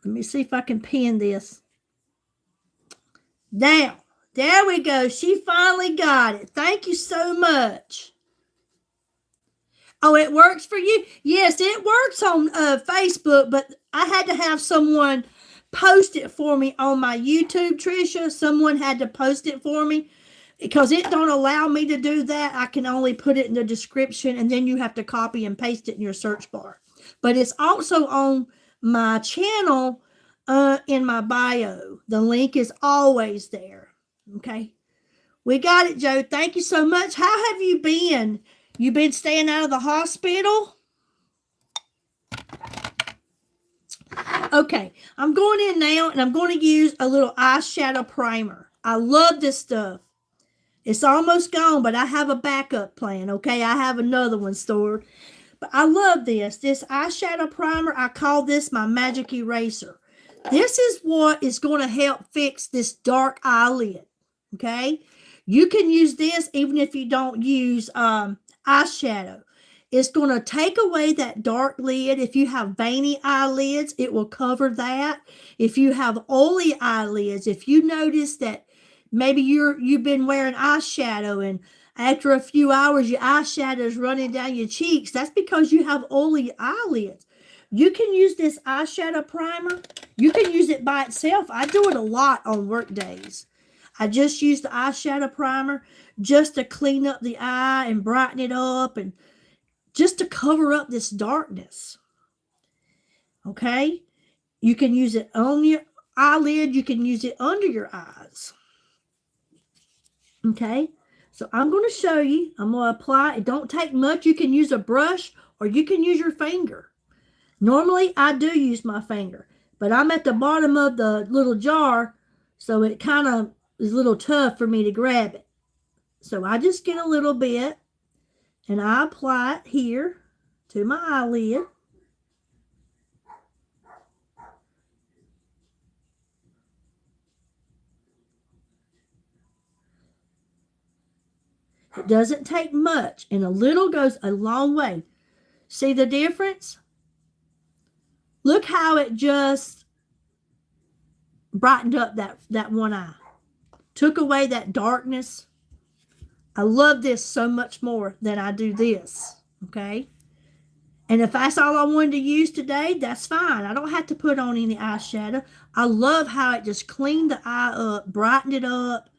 [SPEAKER 1] Let me see if I can pin this. Down. There we go. She finally got it. Thank you so much. Oh, it works for you? Yes, it works on Facebook, but I had to have someone post it for me on my YouTube, Tricia. Someone had to post it for me because it don't allow me to do that. I can only put it in the description, and then you have to copy and paste it in your search bar. But it's also on my channel in my bio. The link is always there. Okay. We got it, Joe. Thank you so much. How have you been? You been staying out of the hospital? Okay, I'm going in now, and I'm going to use a little eyeshadow primer. I love this stuff. It's almost gone, but I have a backup plan, okay? I have another one stored. But I love this. This eyeshadow primer, I call this my magic eraser. This is what is going to help fix this dark eyelid, okay? You can use this even if you don't use eyeshadow. It's going to take away that dark lid. If you have veiny eyelids, it will cover that. If you have oily eyelids, if you notice that maybe you've been wearing eyeshadow and after a few hours your eyeshadow is running down your cheeks, that's because you have oily eyelids. You can use this eyeshadow primer. You can use it by itself. I do it a lot on work days. I just use the eyeshadow primer just to clean up the eye and brighten it up and just to cover up this darkness. Okay? You can use it on your eyelid. You can use it under your eyes. Okay? So I'm going to show you. I'm going to apply. It don't take much. You can use a brush or you can use your finger. Normally, I do use my finger. But I'm at the bottom of the little jar, so it kind of is a little tough for me to grab it. So I just get a little bit. And I apply it here to my eyelid. It doesn't take much, and a little goes a long way. See the difference? Look how it just brightened up that one eye. Took away that darkness. I love this so much more than I do this, okay? And if that's all I wanted to use today, that's fine. I don't have to put on any eyeshadow. I love how it just cleaned the eye up, brightened it up.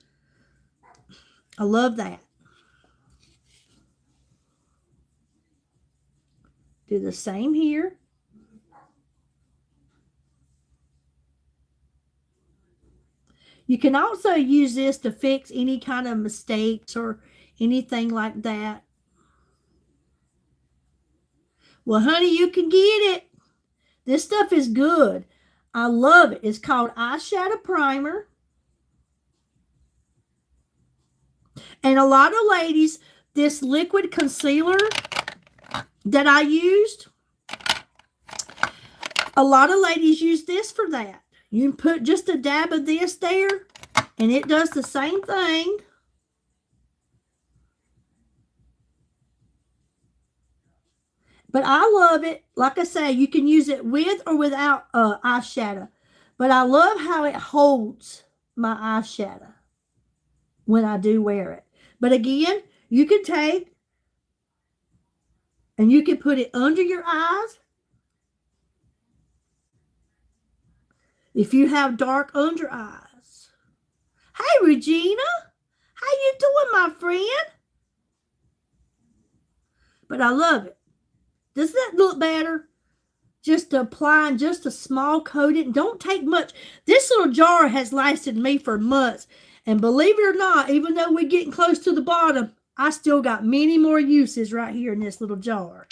[SPEAKER 1] I love that. Do the same here. You can also use this to fix any kind of mistakes or anything like that. Well, honey, you can get it. This stuff is good. I love it. It's called eyeshadow primer. And a lot of ladies, this liquid concealer that I used, a lot of ladies use this for that. You can put just a dab of this there, and it does the same thing. But I love it. Like I say, you can use it with or without eyeshadow. But I love how it holds my eyeshadow when I do wear it. But again, you can take and you can put it under your eyes. If you have dark under eyes. Hey, Regina. How you doing, my friend? But I love it. Does that look better? Just applying just a small coating. Don't take much. This little jar has lasted me for months. And believe it or not, even though we're getting close to the bottom, I still got many more uses right here in this little jar.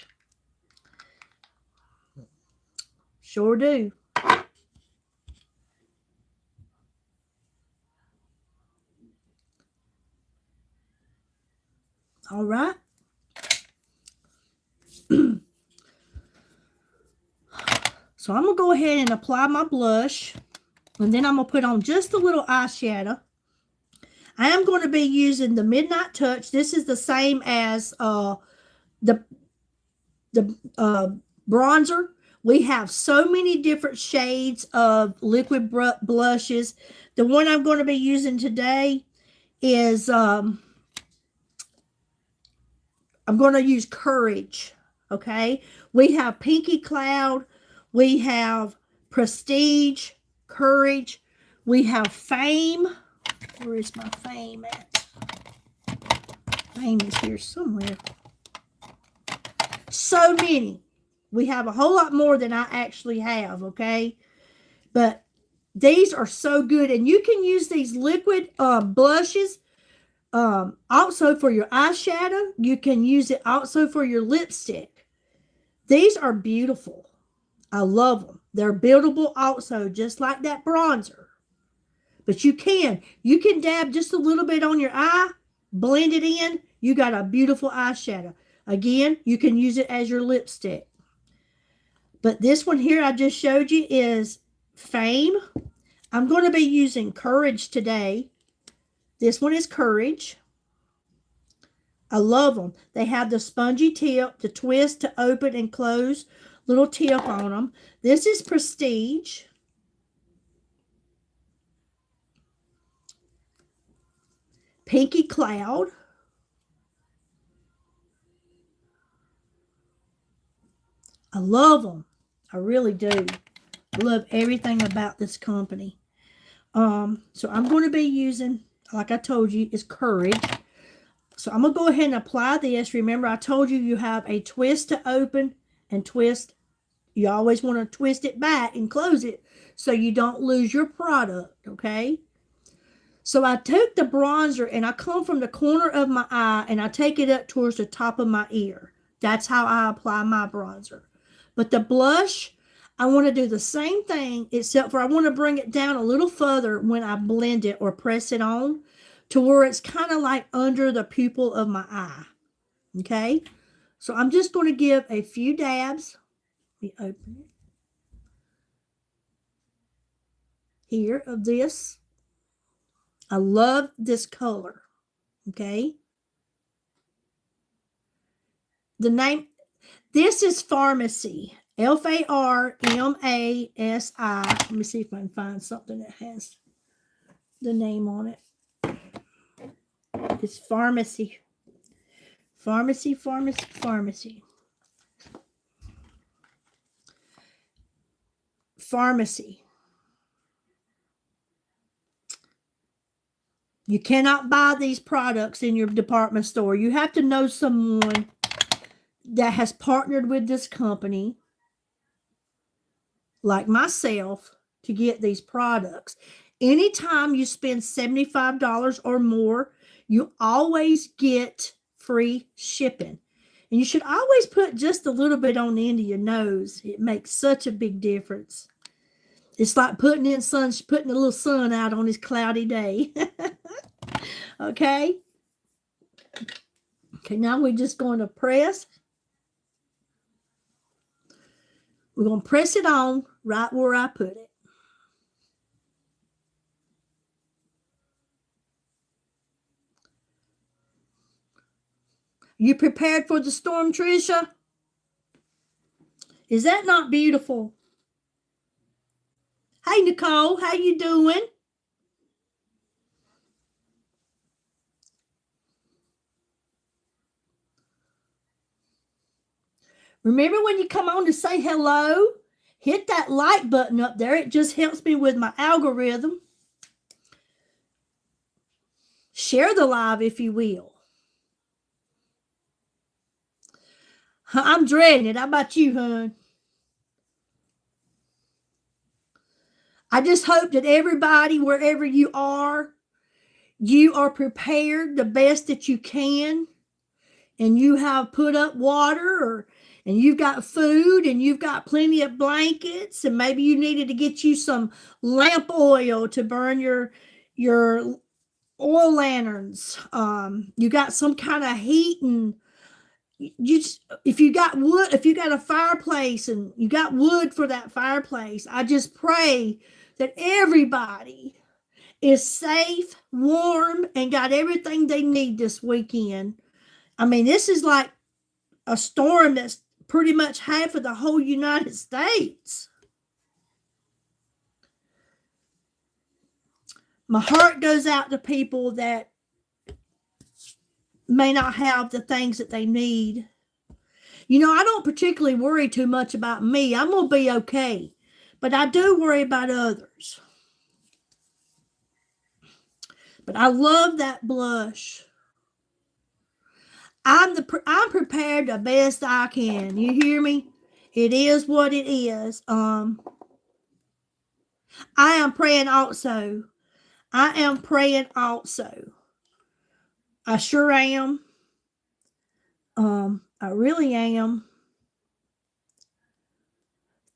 [SPEAKER 1] Sure do. All right. So I'm going to go ahead and apply my blush. And then I'm going to put on just a little eyeshadow. I am going to be using the Midnight Touch. This is the same as the bronzer. We have so many different shades of liquid blushes. The one I'm going to be using today is, I'm going to use Courage, okay? We have Pinky Cloud. We have Prestige, Courage. We have Fame. Where is my Fame at? Fame is here somewhere. So many. We have a whole lot more than I actually have, okay? But these are so good. And you can use these liquid blushes also for your eyeshadow. You can use it also for your lipstick. These are beautiful. I love them. They're buildable also, just like that bronzer. But you can dab just a little bit on your eye, blend it in. You got a beautiful eyeshadow. Again, you can use it as your lipstick. But this one here I just showed you is Fame. I'm going to be using Courage today. This one is Courage. I love them. They have the spongy tip, the twist to open and close little tip on them. This is Prestige. Pinky Cloud. I love them. I really do. I love everything about this company. So I'm going to be using, like I told you, is Courage. So I'm going to go ahead and apply this. Remember, I told you you have a twist to open and twist. You always want to twist it back and close it so you don't lose your product, okay? So I took the bronzer and I come from the corner of my eye and I take it up towards the top of my ear. That's how I apply my bronzer. But the blush, I want to do the same thing, except for I want to bring it down a little further when I blend it or press it on to where it's kind of like under the pupil of my eye. Okay? So I'm just going to give a few dabs. Let me open it. Here of this. I love this color. Okay? The name, this is Pharmacy. Farmasi. Let me see if I can find something that has the name on it. It's Pharmacy. Pharmacy. Pharmacy. You cannot buy these products in your department store. You have to know someone that has partnered with this company, like myself, to get these products. Anytime you spend $75 or more, you always get free shipping. And you should always put just a little bit on the end of your nose. It makes such a big difference. It's like putting a little sun out on this cloudy day. Okay. Okay, now we're just going to press. We're going to press it on right where I put it. You prepared for the storm, Tricia? Is that not beautiful? Hey, Hey, Nicole, how you doing? Remember when you come on to say hello? Hit that like button up there. It just helps me with my algorithm. Share the live if you will. I'm dreading it. How about you, hon? I just hope that everybody, wherever you are prepared the best that you can, and you have put up water, and you've got food, and you've got plenty of blankets, and maybe you needed to get you some lamp oil to burn your oil lanterns. You got some kind of heat, and if you got wood, if you got a fireplace and you got wood for that fireplace, I just pray that everybody is safe, warm, and got everything they need this weekend. I mean, this is like a storm that's pretty much half of the whole United States. My heart goes out to people that may not have the things that they need. You know, I don't particularly worry too much about me. I'm going to be okay. But I do worry about others. But I love that blush. I'm prepared the best I can. You hear me? It is what it is. I am praying also. I am praying also. I sure am. I really am.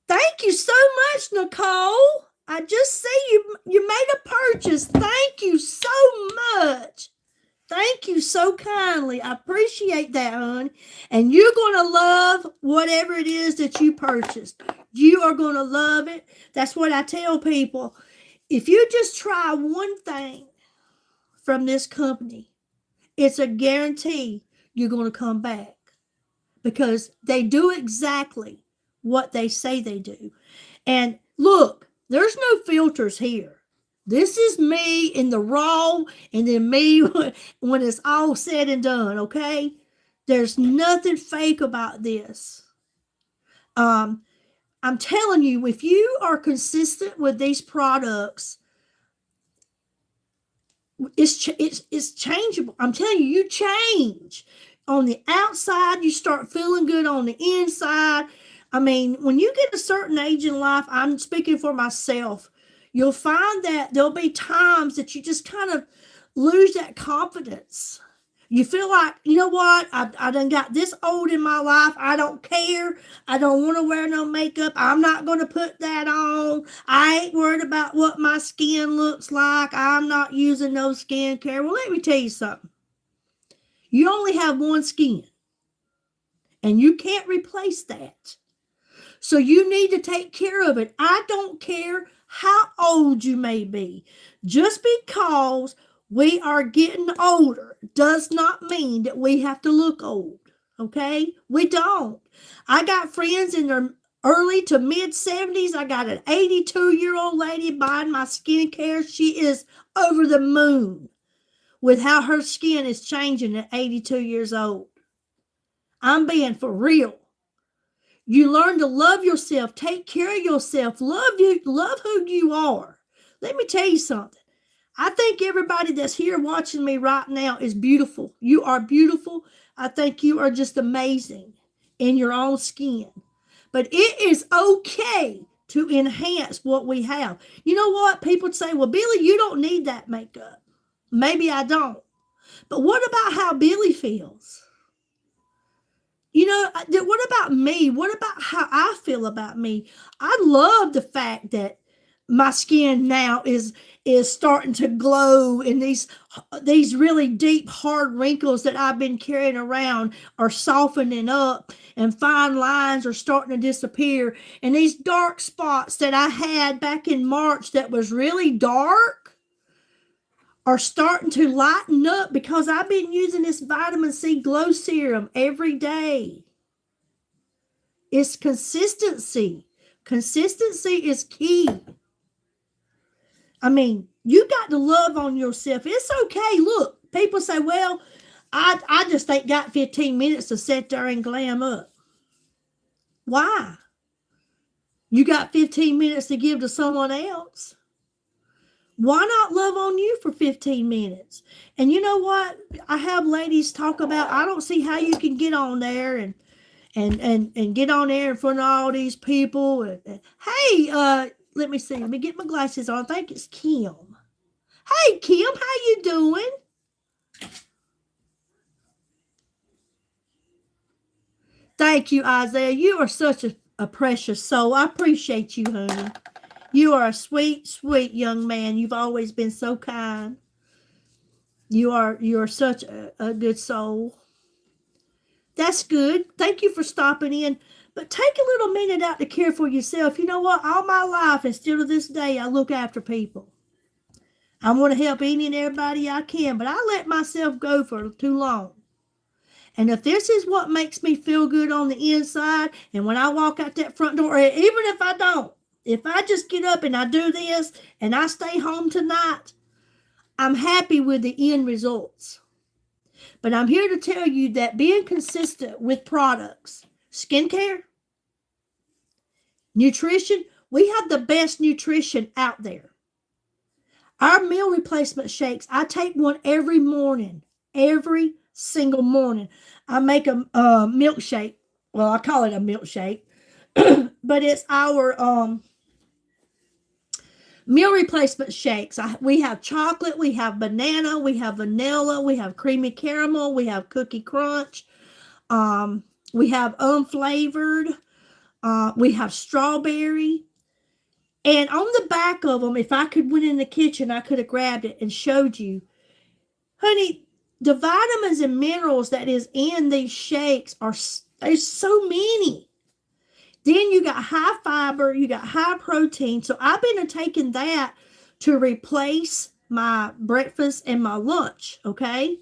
[SPEAKER 1] Thank you so much, Nicole. I just see you made a purchase. Thank you so much. Thank you so kindly. I appreciate that, hon. And you're going to love whatever it is that you purchased. You are going to love it. That's what I tell people. If you just try one thing from this company, it's a guarantee you're going to come back, because they do exactly what they say they do. And look, there's no filters here. This is me in the raw, and then me when it's all said and done, okay? There's nothing fake about this. I'm telling you, if you are consistent with these products, it's changeable. I'm telling you, you change. On the outside, you start feeling good on the inside. I mean, when you get a certain age in life, I'm speaking for myself, you'll find that there'll be times that you just kind of lose that confidence. You feel like, you know what? I done got this old in my life. I don't care. I don't want to wear no makeup. I'm not going to put that on. I ain't worried about what my skin looks like. I'm not using no skincare. Well, let me tell you something. You only have one skin, and you can't replace that. So you need to take care of it. I don't care how old you may be. Just because we are getting older does not mean that we have to look old. Okay? We don't. I got friends in their early to mid 70s. I got an 82-year-old lady buying my skincare. She is over the moon with how her skin is changing at 82 years old. I'm being for real. You learn to love yourself, take care of yourself, love who you are. Let me tell you something. I think everybody that's here watching me right now is beautiful. You are beautiful. I think you are just amazing in your own skin. But it is okay to enhance what we have. You know what? People say, well, Billy, you don't need that makeup. Maybe I don't. But what about how Billy feels? You know, what about me? What about how I feel about me? I love the fact that my skin now is starting to glow, and these really deep, hard wrinkles that I've been carrying around are softening up, and fine lines are starting to disappear. And these dark spots that I had back in March that was really dark are starting to lighten up because I've been using this vitamin C glow serum every day. It's consistency. Consistency is key. I mean, you got to love on yourself. It's okay. Look, people say, well, I just ain't got 15 minutes to sit there and glam up. Why? You got 15 minutes to give to someone else. Why not love on you for 15 minutes? And you know what? I have ladies talk about, I don't see how you can get on there and get on there in front of all these people. Hey, let me see. Let me get my glasses on. I think it's Kim. Hey, Kim, how you doing? Thank you, Isaiah. You are such a precious soul. I appreciate you, honey. You are a sweet, sweet young man. You've always been so kind. You are such a good soul. That's good. Thank you for stopping in. But take a little minute out to care for yourself. You know what? All my life and still to this day, I look after people. I want to help any and everybody I can, but I let myself go for too long. And if this is what makes me feel good on the inside, and when I walk out that front door, even if I don't, if I just get up and I do this and I stay home tonight, I'm happy with the end results. But I'm here to tell you that being consistent with products, skincare, nutrition, we have the best nutrition out there. Our meal replacement shakes, I take one every morning, every single morning. I make a milkshake. Well, I call it a milkshake, but it's our meal replacement shakes. We have chocolate, we have banana, we have vanilla, we have creamy caramel, we have cookie crunch, we have unflavored, we have strawberry. And on the back of them, if I could went in the kitchen, I could have grabbed it and showed you. Honey, the vitamins and minerals that is in these shakes there's so many. Then you got high fiber, you got high protein. So I've been taking that to replace my breakfast and my lunch, okay?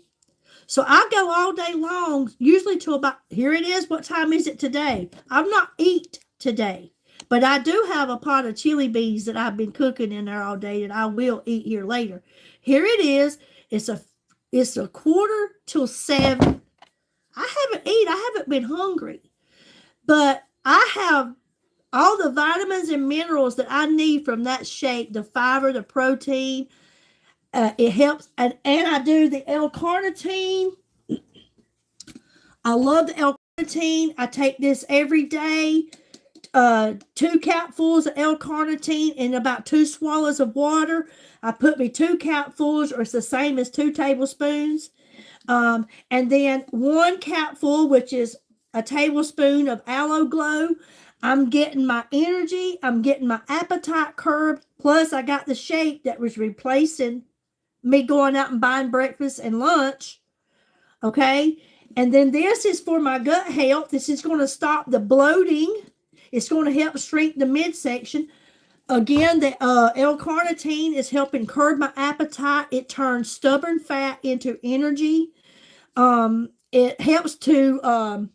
[SPEAKER 1] So I go all day long, usually till about, here it is, what time is it today? I've not eat today, but I do have a pot of chili beans that I've been cooking in there all day that I will eat here later. Here it is. It's a 6:45. I haven't been hungry, but I have all the vitamins and minerals that I need from that shake, the fiber, the protein. It helps. And I do the L-carnitine. I love the L-carnitine. I take this every day. 2 capfuls of L-carnitine and about 2 swallows of water. I put me 2 capfuls, or it's the same as 2 tablespoons. And then 1 capful, which is a tablespoon of Aloe Glow. I'm getting my energy. I'm getting my appetite curbed. Plus, I got the shake that was replacing me going out and buying breakfast and lunch. Okay. And then this is for my gut health. This is going to stop the bloating. It's going to help shrink the midsection. Again, the L-carnitine is helping curb my appetite. It turns stubborn fat into energy. It helps to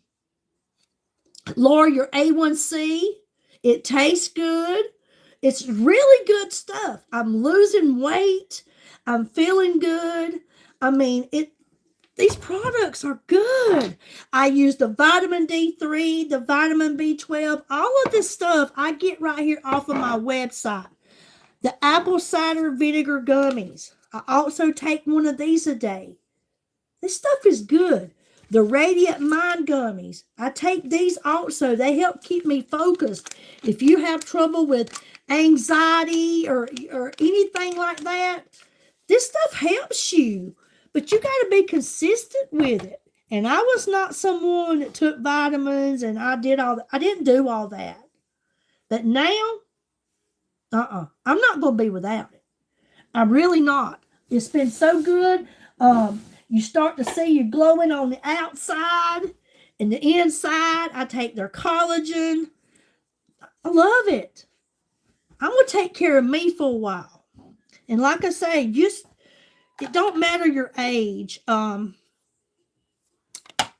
[SPEAKER 1] lower your A1C. It tastes good. It's really good stuff. I'm losing weight. I'm feeling good. I mean, these products are good. I use the vitamin D3, the vitamin B12, all of this stuff I get right here off of my website. The apple cider vinegar gummies. I also take one of these a day. This stuff is good. The Radiant Mind gummies. I take these also. They help keep me focused. If you have trouble with anxiety or anything like that, this stuff helps you. But you got to be consistent with it. And I was not someone that took vitamins and I did all that. I didn't do all that. But now, I'm not going to be without it. I'm really not. It's been so good. You start to see you glowing on the outside and the inside. I take their collagen. I love it. I'm going to take care of me for a while. And like I say, it don't matter your age.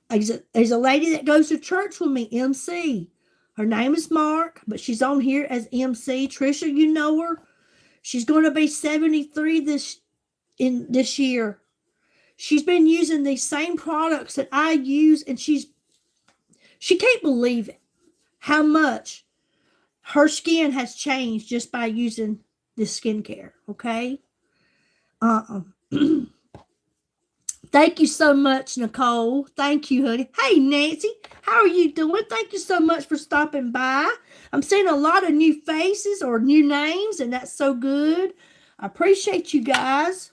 [SPEAKER 1] There's a lady that goes to church with me, MC. Her name is Mark, but she's on here as MC. Trisha, you know her. She's going to be 73 this year. She's been using these same products that I use, and she can't believe it, how much her skin has changed just by using this skincare, okay? Thank you so much, Nicole. Thank you, honey. Hey, Nancy, how are you doing? Thank you so much for stopping by. I'm seeing a lot of new faces or new names, and that's so good. I appreciate you guys.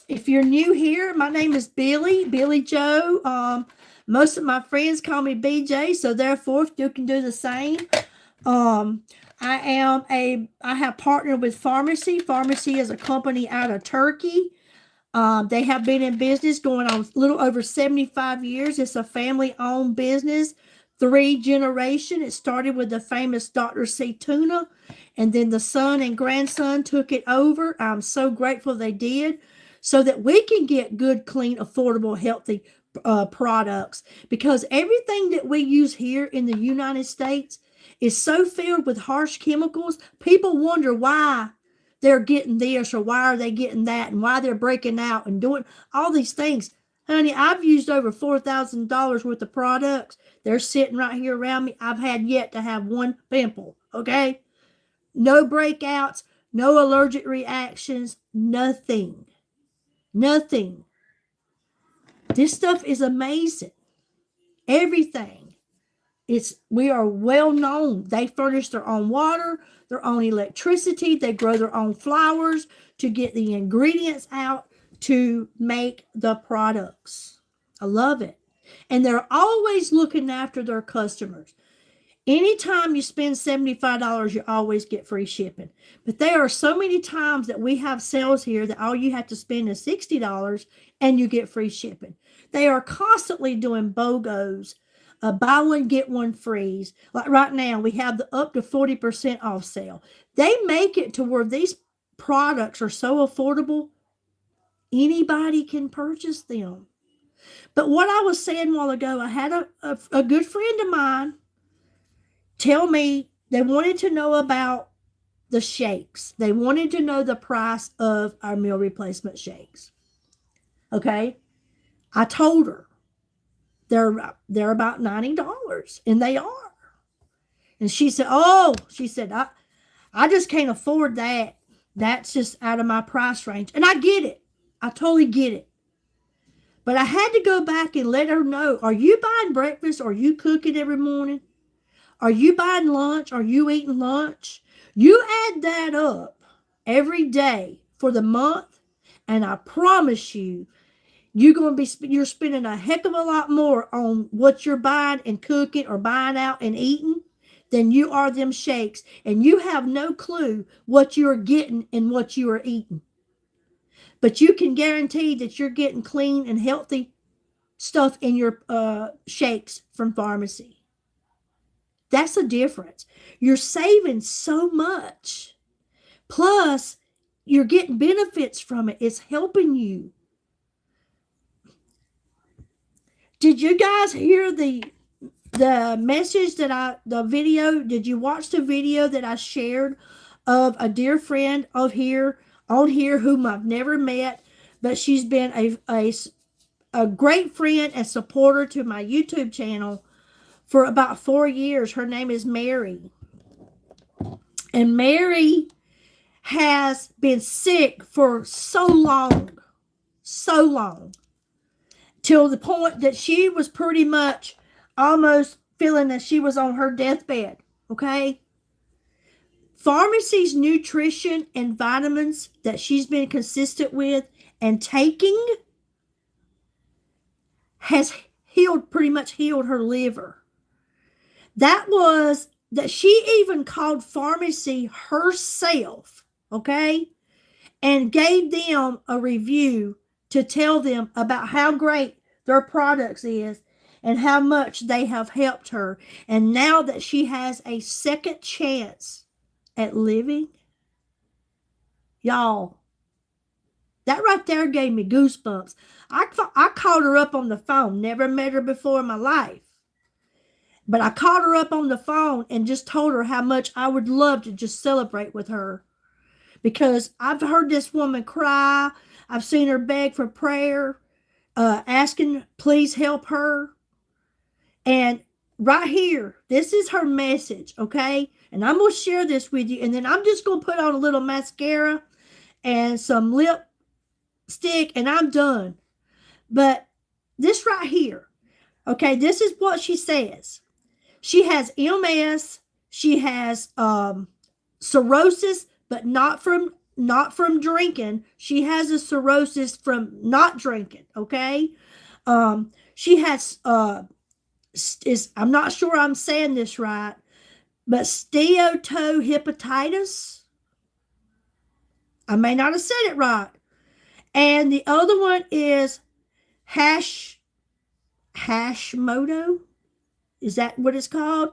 [SPEAKER 1] If you're new here, my name is Billy Joe. Most of my friends call me BJ, so therefore, if you can do the same. I have partnered with Pharmacy. Pharmacy is a company out of Turkey. They have been in business going on a little over 75 years. It's a family-owned business, 3 generations. It started with the famous Dr. C. Tuna, and then the son and grandson took it over. I'm so grateful they did, so that we can get good, clean, affordable, healthy products, because everything that we use here in the United States is so filled with harsh chemicals. People wonder why they're getting this or why are they getting that and why they're breaking out and doing all these things. Honey, I've used over $4,000 worth of products. They're sitting right here around me. I've had yet to have one pimple, okay? No breakouts, no allergic reactions, nothing. Nothing. This stuff is amazing. Everything. We are well known. They furnish their own water, their own electricity. They grow their own flowers to get the ingredients out to make the products. I love it. And they're always looking after their customers. Anytime you spend $75, you always get free shipping. But there are so many times that we have sales here that all you have to spend is $60 and you get free shipping. They are constantly doing BOGOs. Buy one, get one free. Like right now, we have the up to 40% off sale. They make it to where these products are so affordable, anybody can purchase them. But what I was saying a while ago, I had a good friend of mine tell me they wanted to know about the shakes. They wanted to know the price of our meal replacement shakes. Okay? I told her. They're about $90, and they are. And she said, I just can't afford that. That's just out of my price range. And I get it. I totally get it. But I had to go back and let her know, are you buying breakfast? Are you cooking every morning? Are you buying lunch? Are you eating lunch? You add that up every day for the month, and I promise you, you're spending a heck of a lot more on what you're buying and cooking or buying out and eating than you are them shakes. And you have no clue what you're getting and what you are eating. But you can guarantee that you're getting clean and healthy stuff in your shakes from Pharmacy. That's the difference. You're saving so much. Plus, you're getting benefits from it. It's helping you. Did you guys hear the message the video? Did you watch the video that I shared of a dear friend on here whom I've never met, but she's been a great friend and supporter to my YouTube channel for about 4 years. Her name is Mary. And Mary has been sick for so long, till the point that she was pretty much almost feeling that she was on her deathbed, okay? Pharmacy's nutrition and vitamins that she's been consistent with and taking has pretty much healed her liver. That she even called Pharmacy herself, okay? And gave them a review to tell them about how great their products is and how much they have helped her. And now that she has a second chance at living, y'all, that right there gave me goosebumps. I called her up on the phone, never met her before in my life. But I called her up on the phone and just told her how much I would love to just celebrate with her, because I've heard this woman cry. I've seen her beg for prayer, asking, please help her. And right here, this is her message, okay? And I'm going to share this with you. And then I'm just going to put on a little mascara and some lipstick, and I'm done. But this right here, okay, this is what she says. She has MS. She has cirrhosis, but not from drinking. She has a cirrhosis from not drinking, okay? She has I'm not sure I'm saying this right, but steatohepatitis. I may not have said it right. And the other one is Hashimoto. Is that what it's called?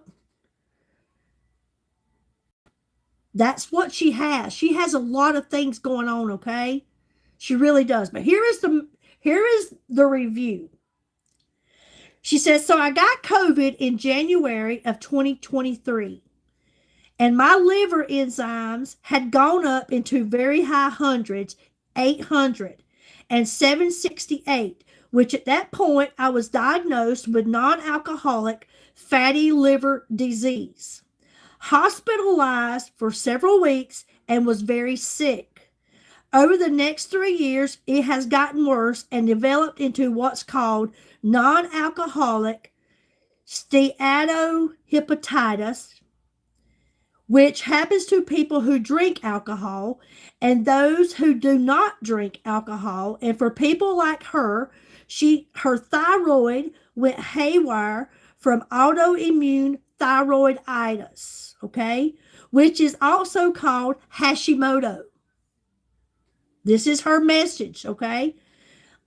[SPEAKER 1] That's what she has. She has a lot of things going on, okay? She really does. But here is the review. She says, so I got COVID in January of 2023, and my liver enzymes had gone up into very high hundreds, 800 and 768, which at that point I was diagnosed with non-alcoholic fatty liver disease, hospitalized for several weeks, and was very sick. Over the next 3 years, it has gotten worse and developed into what's called non-alcoholic steatohepatitis, which happens to people who drink alcohol and those who do not drink alcohol. And for people like her, her thyroid went haywire from autoimmune thyroiditis, okay, which is also called Hashimoto. This is her message, okay?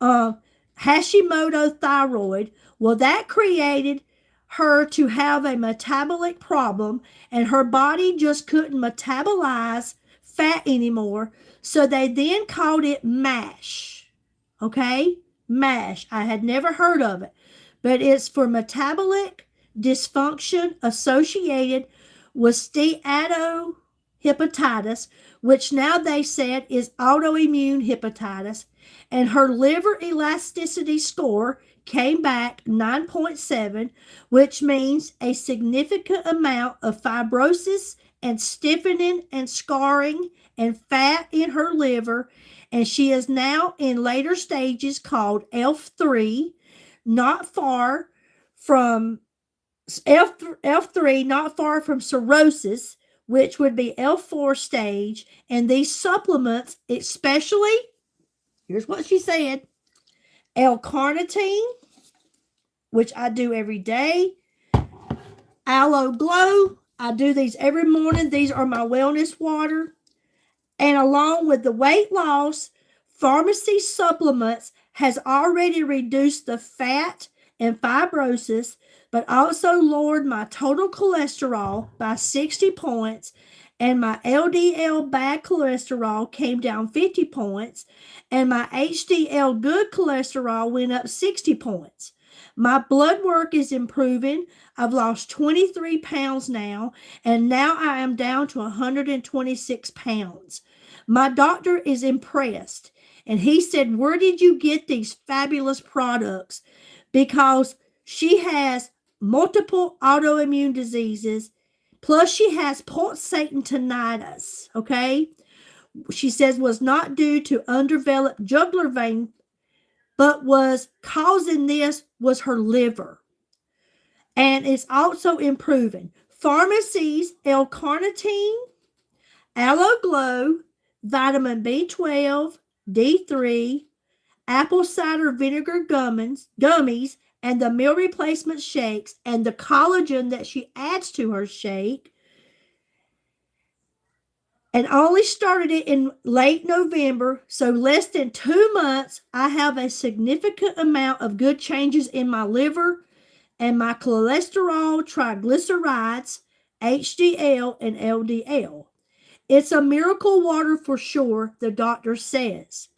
[SPEAKER 1] Hashimoto thyroid. Well, that created her to have a metabolic problem, and her body just couldn't metabolize fat anymore. So they then called it MASH, okay? MASH. I had never heard of it, but it's for metabolic dysfunction associated with steatohepatitis, which now they said is autoimmune hepatitis, and her liver elasticity score came back 9.7, which means a significant amount of fibrosis and stiffening and scarring and fat in her liver, and she is now in later stages called F3, not far from F3, not far from cirrhosis, which would be L4 stage. And these supplements, especially, here's what she said, L-carnitine, which I do every day, Aloe Glow, I do these every morning. These are my wellness water. And along with the weight loss, pharmacy supplements has already reduced the fat and fibrosis, but also lowered my total cholesterol by 60 points, and my LDL bad cholesterol came down 50 points, and my HDL good cholesterol went up 60 points. My blood work is improving. I've lost 23 pounds now, and now I am down to 126 pounds. My doctor is impressed, and he said, where did you get these fabulous products? Because she has multiple autoimmune diseases, plus she has pulsating tinnitus, okay? She says was not due to underdeveloped jugular vein, but was causing this was her liver. And it's also improving. Pharmacies, L-carnitine, Aloe Glow, vitamin B12, D3, apple cider vinegar gummies, and the meal replacement shakes, and the collagen that she adds to her shake, and only started it in late November. So less than 2 months, I have a significant amount of good changes in my liver and my cholesterol, triglycerides, HDL, and LDL. It's a miracle water for sure, the doctor says.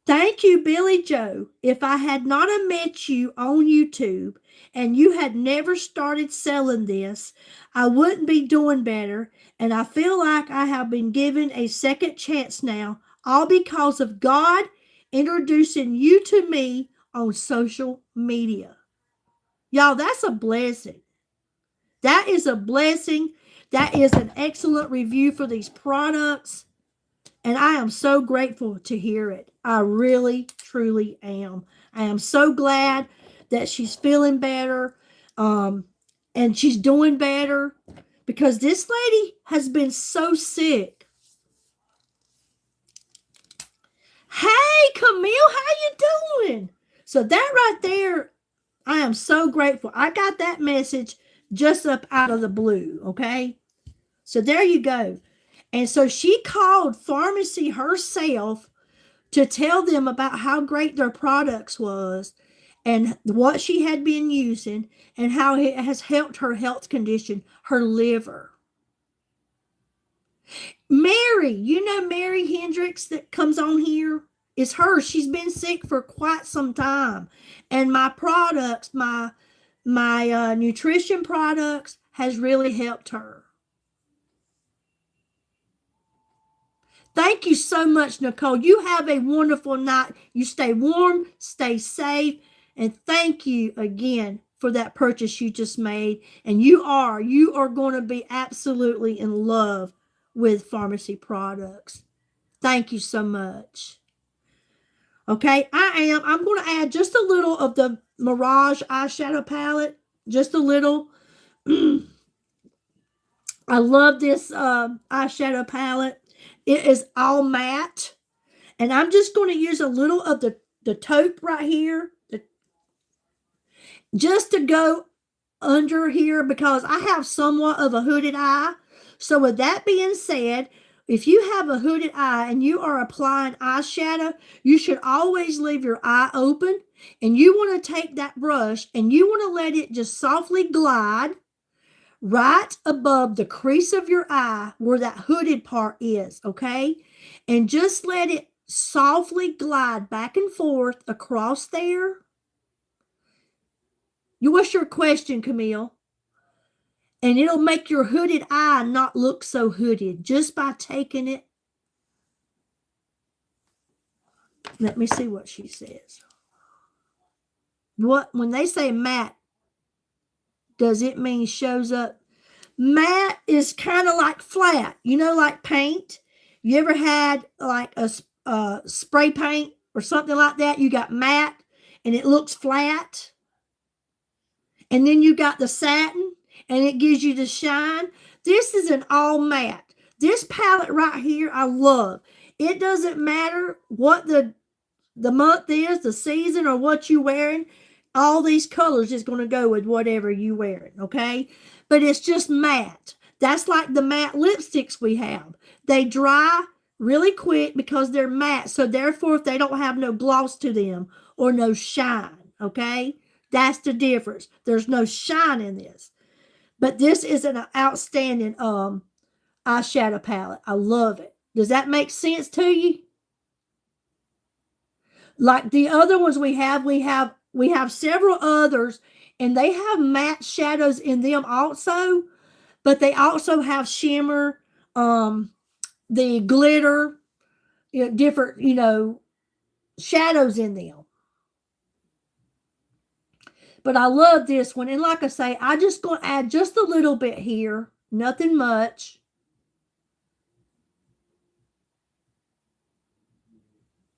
[SPEAKER 1] Thank you, Billy Joe. If I had not have met you on YouTube and you had never started selling this, I wouldn't be doing better. And I feel like I have been given a second chance now, all because of God introducing you to me on social media. Y'all, that's a blessing. That is a blessing. That is an excellent review for these products. And I am so grateful to hear it. I really, truly am. I am so glad that she's feeling better and she's doing better because this lady has been so sick. Hey, Camille, how you doing? So that right there, I am so grateful. I got that message just up out of the blue, okay? So there you go. And so she called pharmacy herself to tell them about how great their products was and what she had been using and how it has helped her health condition, her liver. Mary, you know Mary Hendricks that comes on here? It's her. She's been sick for quite some time. And my products, my nutrition products has really helped her. Thank you so much, Nicole. You have a wonderful night. You stay warm, stay safe, and thank you again for that purchase you just made. And you are going to be absolutely in love with pharmacy products. Thank you so much. Okay, I'm going to add just a little of the Mirage eyeshadow palette, just a little. I love this eyeshadow palette. It is all matte. And I'm just going to use a little of the taupe right here just to go under here because I have somewhat of a hooded eye. So with that being said, if you have a hooded eye and you are applying eyeshadow, you should always leave your eye open. And you want to take that brush and you want to let it just softly glide right above the crease of your eye where that hooded part is, okay? And just let it softly glide back and forth across there. What's your question, Camille? And it'll make your hooded eye not look so hooded just by taking it. Let me see what she says. When they say matte, does it mean shows up? Matte is kind of like flat, like paint. You ever had like a spray paint or something like that? You got matte and it looks flat. And then you got the satin and it gives you the shine. This is an all matte. This palette right here, I love. It doesn't matter what the month is, the season, or what you're wearing. All these colors is going to go with whatever you're wearing, okay? But it's just matte. That's like the matte lipsticks we have. They dry really quick because they're matte. So therefore, if they don't have no gloss to them or no shine, okay? That's the difference. There's no shine in this. But this is an outstanding eyeshadow palette. I love it. Does that make sense to you? Like the other ones we have several others, and they have matte shadows in them also, but they also have shimmer, the glitter, different, shadows in them. But I love this one. And like I say, I just going to add just a little bit here. Nothing much.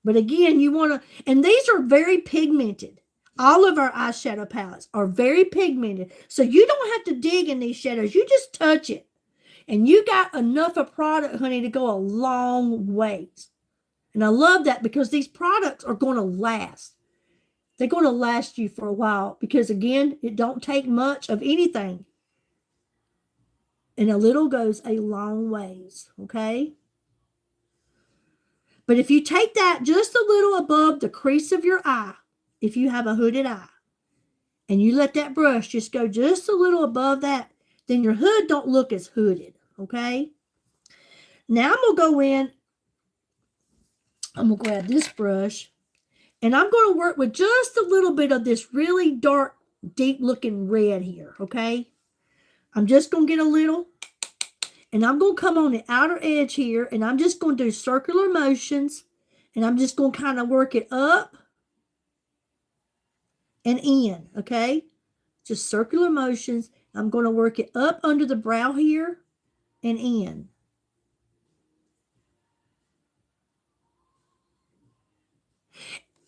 [SPEAKER 1] But again, you want to, and these are very pigmented. All of our eyeshadow palettes are very pigmented. So you don't have to dig in these shadows. You just touch it. And you got enough of product, honey, to go a long ways. And I love that because these products are going to last. They're going to last you for a while because, again, it don't take much of anything. And a little goes a long ways, okay? But if you take that just a little above the crease of your eye, if you have a hooded eye, and you let that brush just go just a little above that, then your hood don't look as hooded, okay? Now I'm going to go in. I'm going to grab this brush. And I'm going to work with just a little bit of this really dark, deep looking red here, okay? I'm just going to get a little, and I'm going to come on the outer edge here, and I'm just going to do circular motions, and I'm just going to kind of work it up and in, okay? Just circular motions. I'm going to work it up under the brow here and in.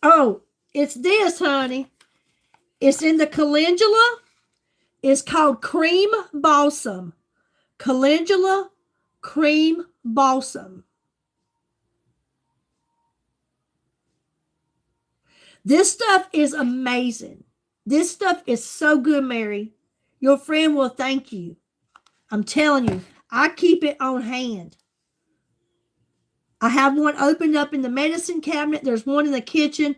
[SPEAKER 1] Oh, it's this, honey. It's in the calendula. It's called Cream Balsam. Calendula Cream Balsam. This stuff is amazing. This stuff is so good, Mary. Your friend will thank you. I'm telling you, I keep it on hand. I have one opened up in the medicine cabinet. There's one in the kitchen.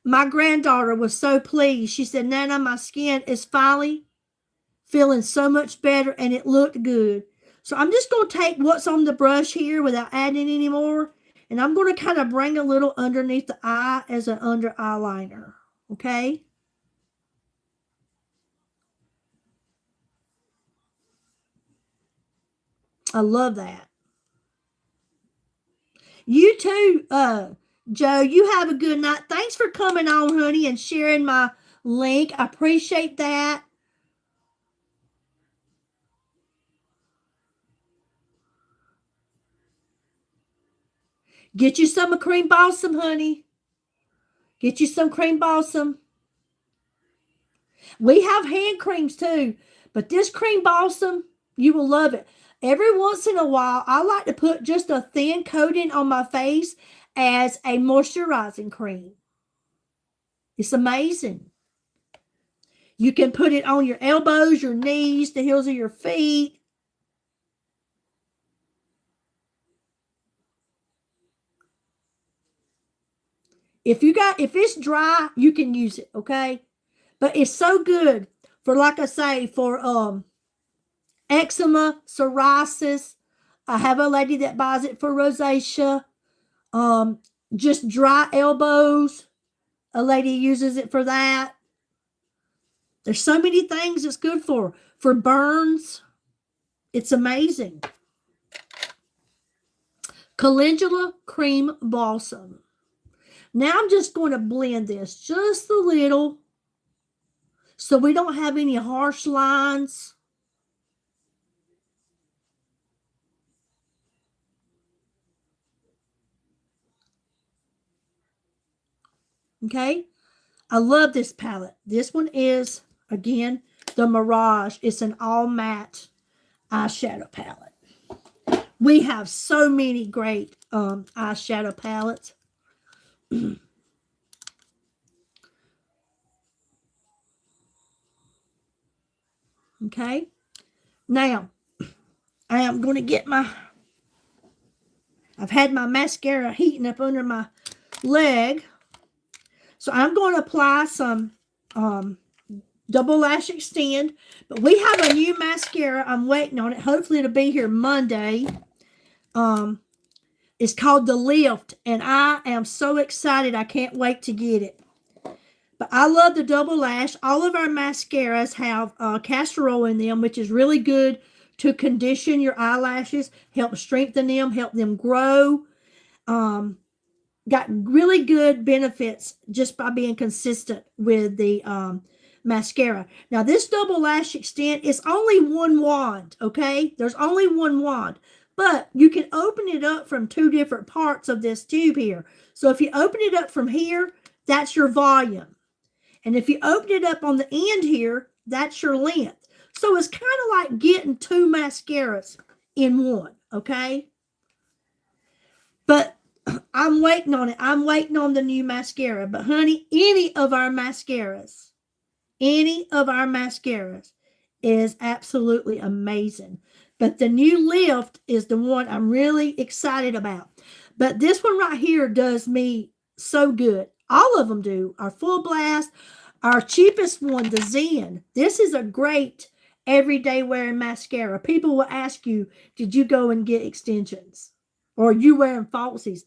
[SPEAKER 1] My granddaughter was so pleased. She said, Nana, my skin is finally feeling so much better, and it looked good. So I'm just going to take what's on the brush here without adding any more, and I'm going to kind of bring a little underneath the eye as an under eyeliner, okay? I love that. You too, Joe. You have a good night. Thanks for coming on, honey, and sharing my link. I appreciate that. Get you some cream balsam, honey. Get you some cream balsam. We have hand creams too, but this cream balsam, you will love it. Every once in a while, I like to put just a thin coating on my face as a moisturizing cream. It's amazing. You can put it on your elbows, your knees, the heels of your feet. If it's dry, you can use it, okay? But it's so good for, like I say, for eczema, psoriasis. I have a lady that buys it for rosacea. Just dry elbows. A lady uses it for that. There's so many things it's good for. For burns. It's amazing. Calendula Cream Balsam. Now I'm just going to blend this just a little so we don't have any harsh lines. Okay? I love this palette. This one is, again, the Mirage. It's an all matte eyeshadow palette. We have so many great eyeshadow palettes. Okay. Now, I am going to get I've had my mascara heating up under my leg. So I'm going to apply some Double Lash Extend. But we have a new mascara. I'm waiting on it. Hopefully it'll be here Monday. It's called The Lift. And I am so excited. I can't wait to get it. But I love the Double Lash. All of our mascaras have castor oil in them, which is really good to condition your eyelashes, help strengthen them, help them grow. Got really good benefits just by being consistent with the mascara. Now, this Double Lash Extend is only one wand, okay? There's only one wand. But you can open it up from two different parts of this tube here. So if you open it up from here, that's your volume. And if you open it up on the end here, that's your length. So it's kind of like getting two mascaras in one, okay? But I'm waiting on it. I'm waiting on the new mascara. But honey, any of our mascaras is absolutely amazing. But the new Lift is the one I'm really excited about. But this one right here does me so good. All of them do. Our Full Blast, our cheapest one, the Zen. This is a great everyday wearing mascara. People will ask you, did you go and get extensions? Or are you wearing falsies?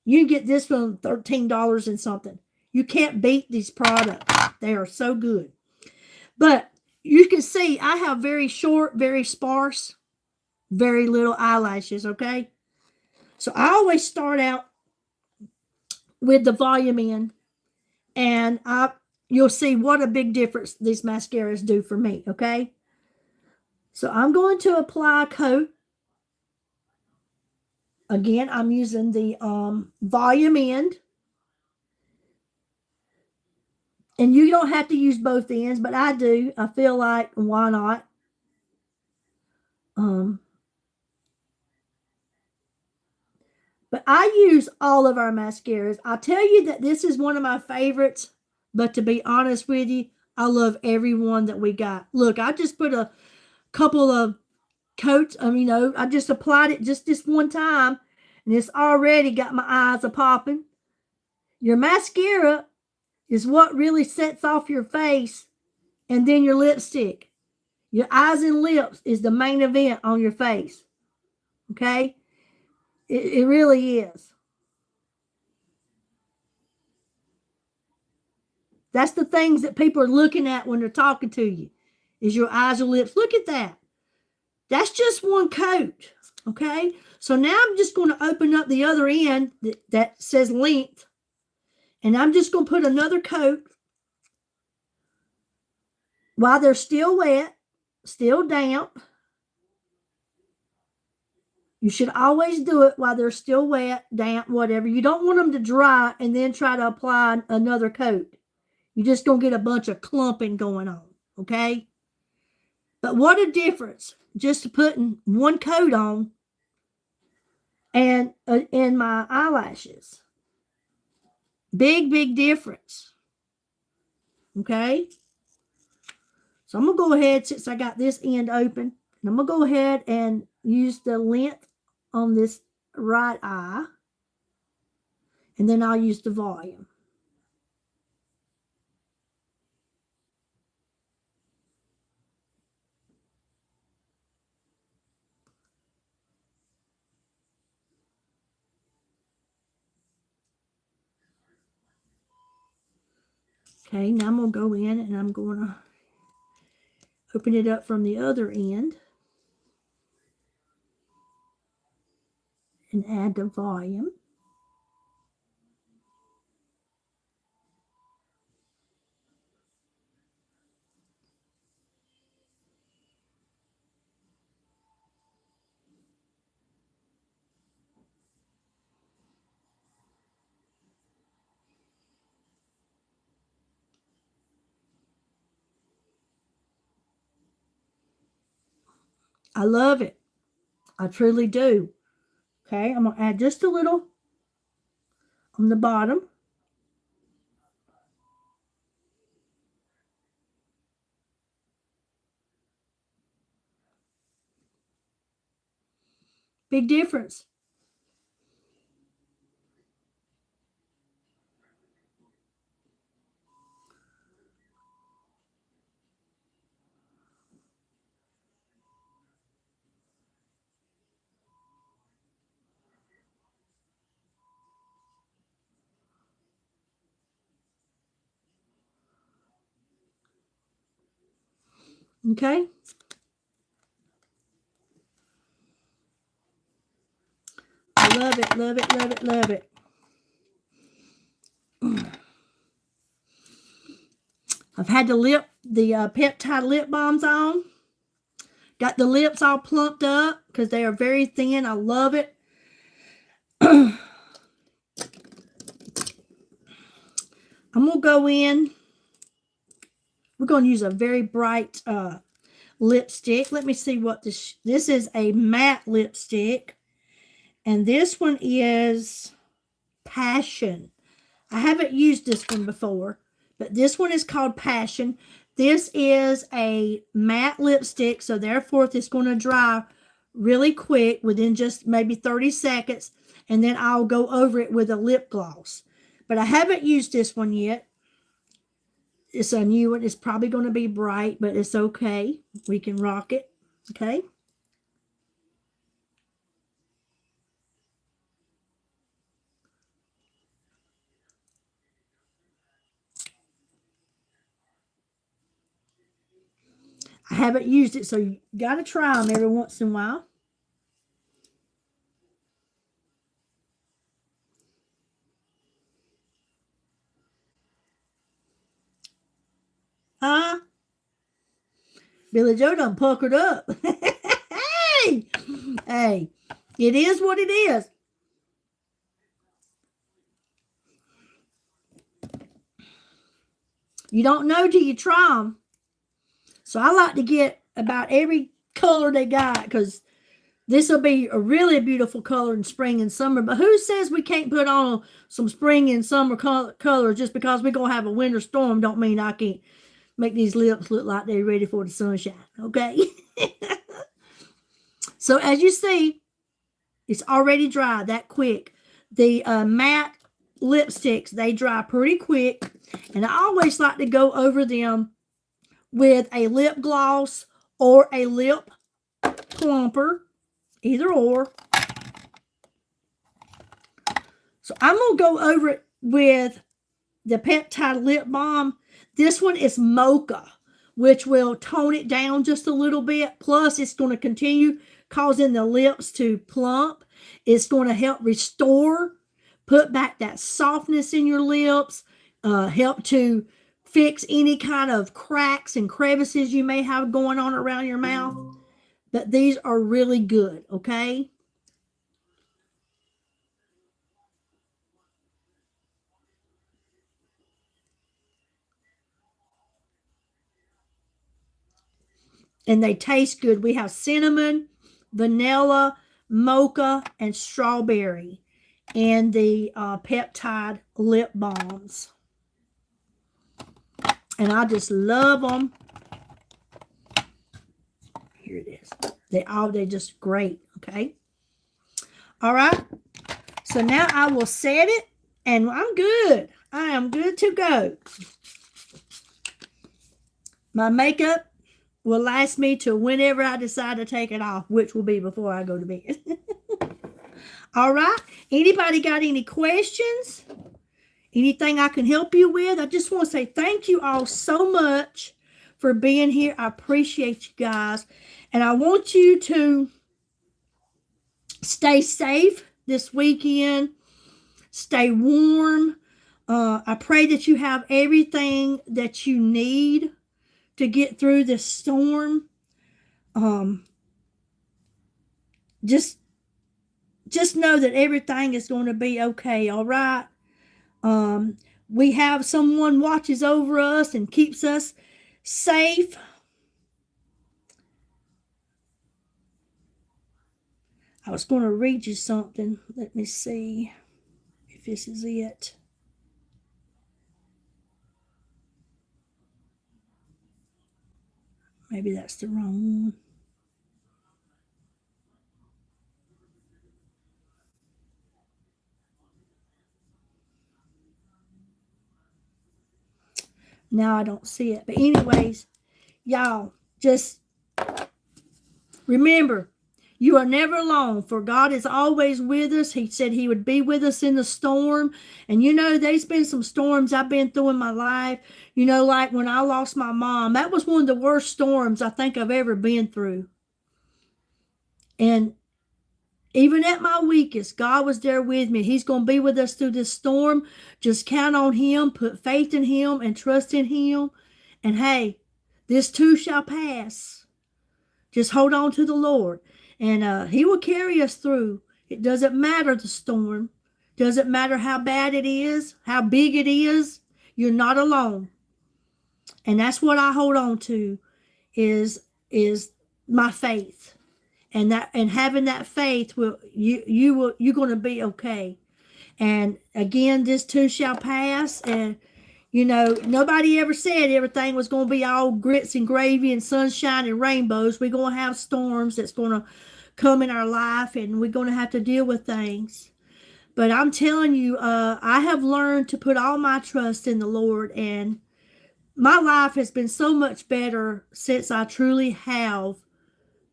[SPEAKER 1] You can get this one $13 and something. You can't beat these products. They are so good. But you can see I have very short, very sparse, very little eyelashes, okay? So I always start out with the volume in, and you'll see what a big difference these mascaras do for me, okay? So I'm going to apply a coat. Again, I'm using the volume end. And you don't have to use both ends, but I do. I feel like, why not? But I use all of our mascaras. I'll tell you that this is one of my favorites, but to be honest with you, I love every one that we got. Look, I just put a couple of coats, I just applied it just this one time, and it's already got my eyes a popping. Your mascara is what really sets off your face, and then your lipstick. Your eyes and lips is the main event on your face. Okay? It really is. That's the things that people are looking at when they're talking to you, is your eyes and lips. Look at that. That's just one coat. Okay? So now I'm just going to open up the other end that says length. And I'm just going to put another coat while they're still wet, still damp. You should always do it while they're still wet, damp, whatever. You don't want them to dry and then try to apply another coat. You're just going to get a bunch of clumping going on, okay? But what a difference just putting one coat on and in my eyelashes. Big, big difference, okay? So I'm going to go ahead, since I got this end open, and I'm going to go ahead and use the length on this right eye, and then I'll use the volume. Okay, now I'm going to go in and I'm going to open it up from the other end and add the volume. I love it. I truly do. Okay, I'm going to add just a little on the bottom. Big difference. Okay. I love it, love it, love it, love it. I've had the peptide lip balms on. Got the lips all plumped up because they are very thin. I love it. I'm going to go in. We're going to use a very bright lipstick. Let me see what this is. A matte lipstick. And this one is Passion. I haven't used this one before, but this one is called Passion. This is a matte lipstick, so therefore it's going to dry really quick within just maybe 30 seconds, and then I'll go over it with a lip gloss. But I haven't used this one yet. It's a new one. It's probably going to be bright, but it's okay. We can rock it, okay? haven't used it, so you got to try them every once in a while. Huh? Billy Joe done puckered up. Hey! Hey, it is what it is. You don't know till you try them. So I like to get about every color they got, because this will be a really beautiful color in spring and summer. But who says we can't put on some spring and summer colors just because we're going to have a winter storm? Don't mean I can't make these lips look like they're ready for the sunshine. Okay? So as you see, it's already dry that quick. The matte lipsticks, they dry pretty quick. And I always like to go over them with a lip gloss or a lip plumper. Either or. So I'm going to go over it with the Peptide Lip Balm. This one is Mocha, which will tone it down just a little bit. Plus, it's going to continue causing the lips to plump. It's going to help restore, put back that softness in your lips, help to fix any kind of cracks and crevices you may have going on around your mouth. But these are really good, okay? And they taste good. We have cinnamon, vanilla, mocha, and strawberry. And the Peptide Lip Balms. And I just love them. Here it is. They're just great, okay? All right. So now I will set it, and I'm good. I am good to go. My makeup will last me till whenever I decide to take it off, which will be before I go to bed. All right. Anybody got any questions? Anything I can help you with? I just want to say thank you all so much for being here. I appreciate you guys. And I want you to stay safe this weekend. Stay warm. I pray that you have everything that you need to get through this storm. Just know that everything is going to be okay, all right? We have someone watches over us and keeps us safe. I was going to read you something. Let me see if this is it. Maybe that's the wrong one. Now I don't see it. But anyways, y'all, just remember, you are never alone, for God is always with us. He said he would be with us in the storm. And you know, there's been some storms I've been through in my life. You know, like when I lost my mom, that was one of the worst storms I think I've ever been through. And even at my weakest, God was there with me. He's going to be with us through this storm. Just count on him, put faith in him, and trust in him. And hey, this too shall pass. Just hold on to the Lord. And he will carry us through. It doesn't matter the storm. Doesn't matter how bad it is, how big it is. You're not alone. And that's what I hold on to is my faith. And having that faith you're going to be okay. And again, this too shall pass. And you know, nobody ever said everything was going to be all grits and gravy and sunshine and rainbows. We're going to have storms that's going to come in our life, and we're going to have to deal with things. But I'm telling you, I have learned to put all my trust in the Lord, and my life has been so much better since I truly have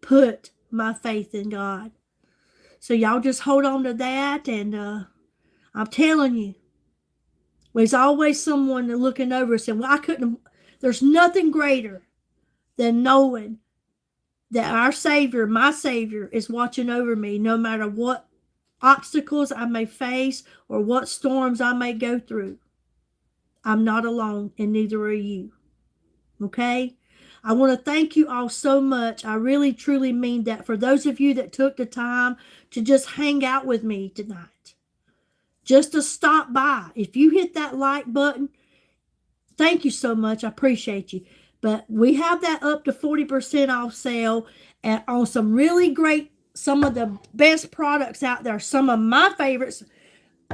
[SPEAKER 1] put my faith in God. So y'all just hold on to that, and I'm telling you, there's always someone looking over us, and well, there's nothing greater than knowing that our Savior, my Savior, is watching over me no matter what obstacles I may face or what storms I may go through. I'm not alone, and neither are you. Okay? I want to thank you all so much. I really, truly mean that. For those of you that took the time to just hang out with me tonight, just to stop by. If you hit that like button, thank you so much. I appreciate you. But we have that up to 40% off sale and on some really great, some of the best products out there. Some of my favorites,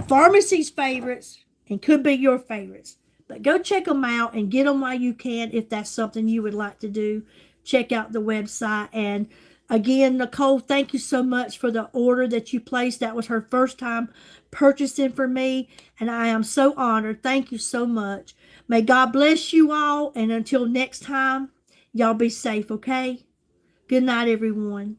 [SPEAKER 1] pharmacy's favorites, and could be your favorites. But go check them out and get them while you can if that's something you would like to do. Check out the website. And again, Nicole, thank you so much for the order that you placed. That was her first time purchasing for me, and I am so honored. Thank you so much. May God bless you all, and until next time, y'all be safe, okay? Good night, everyone.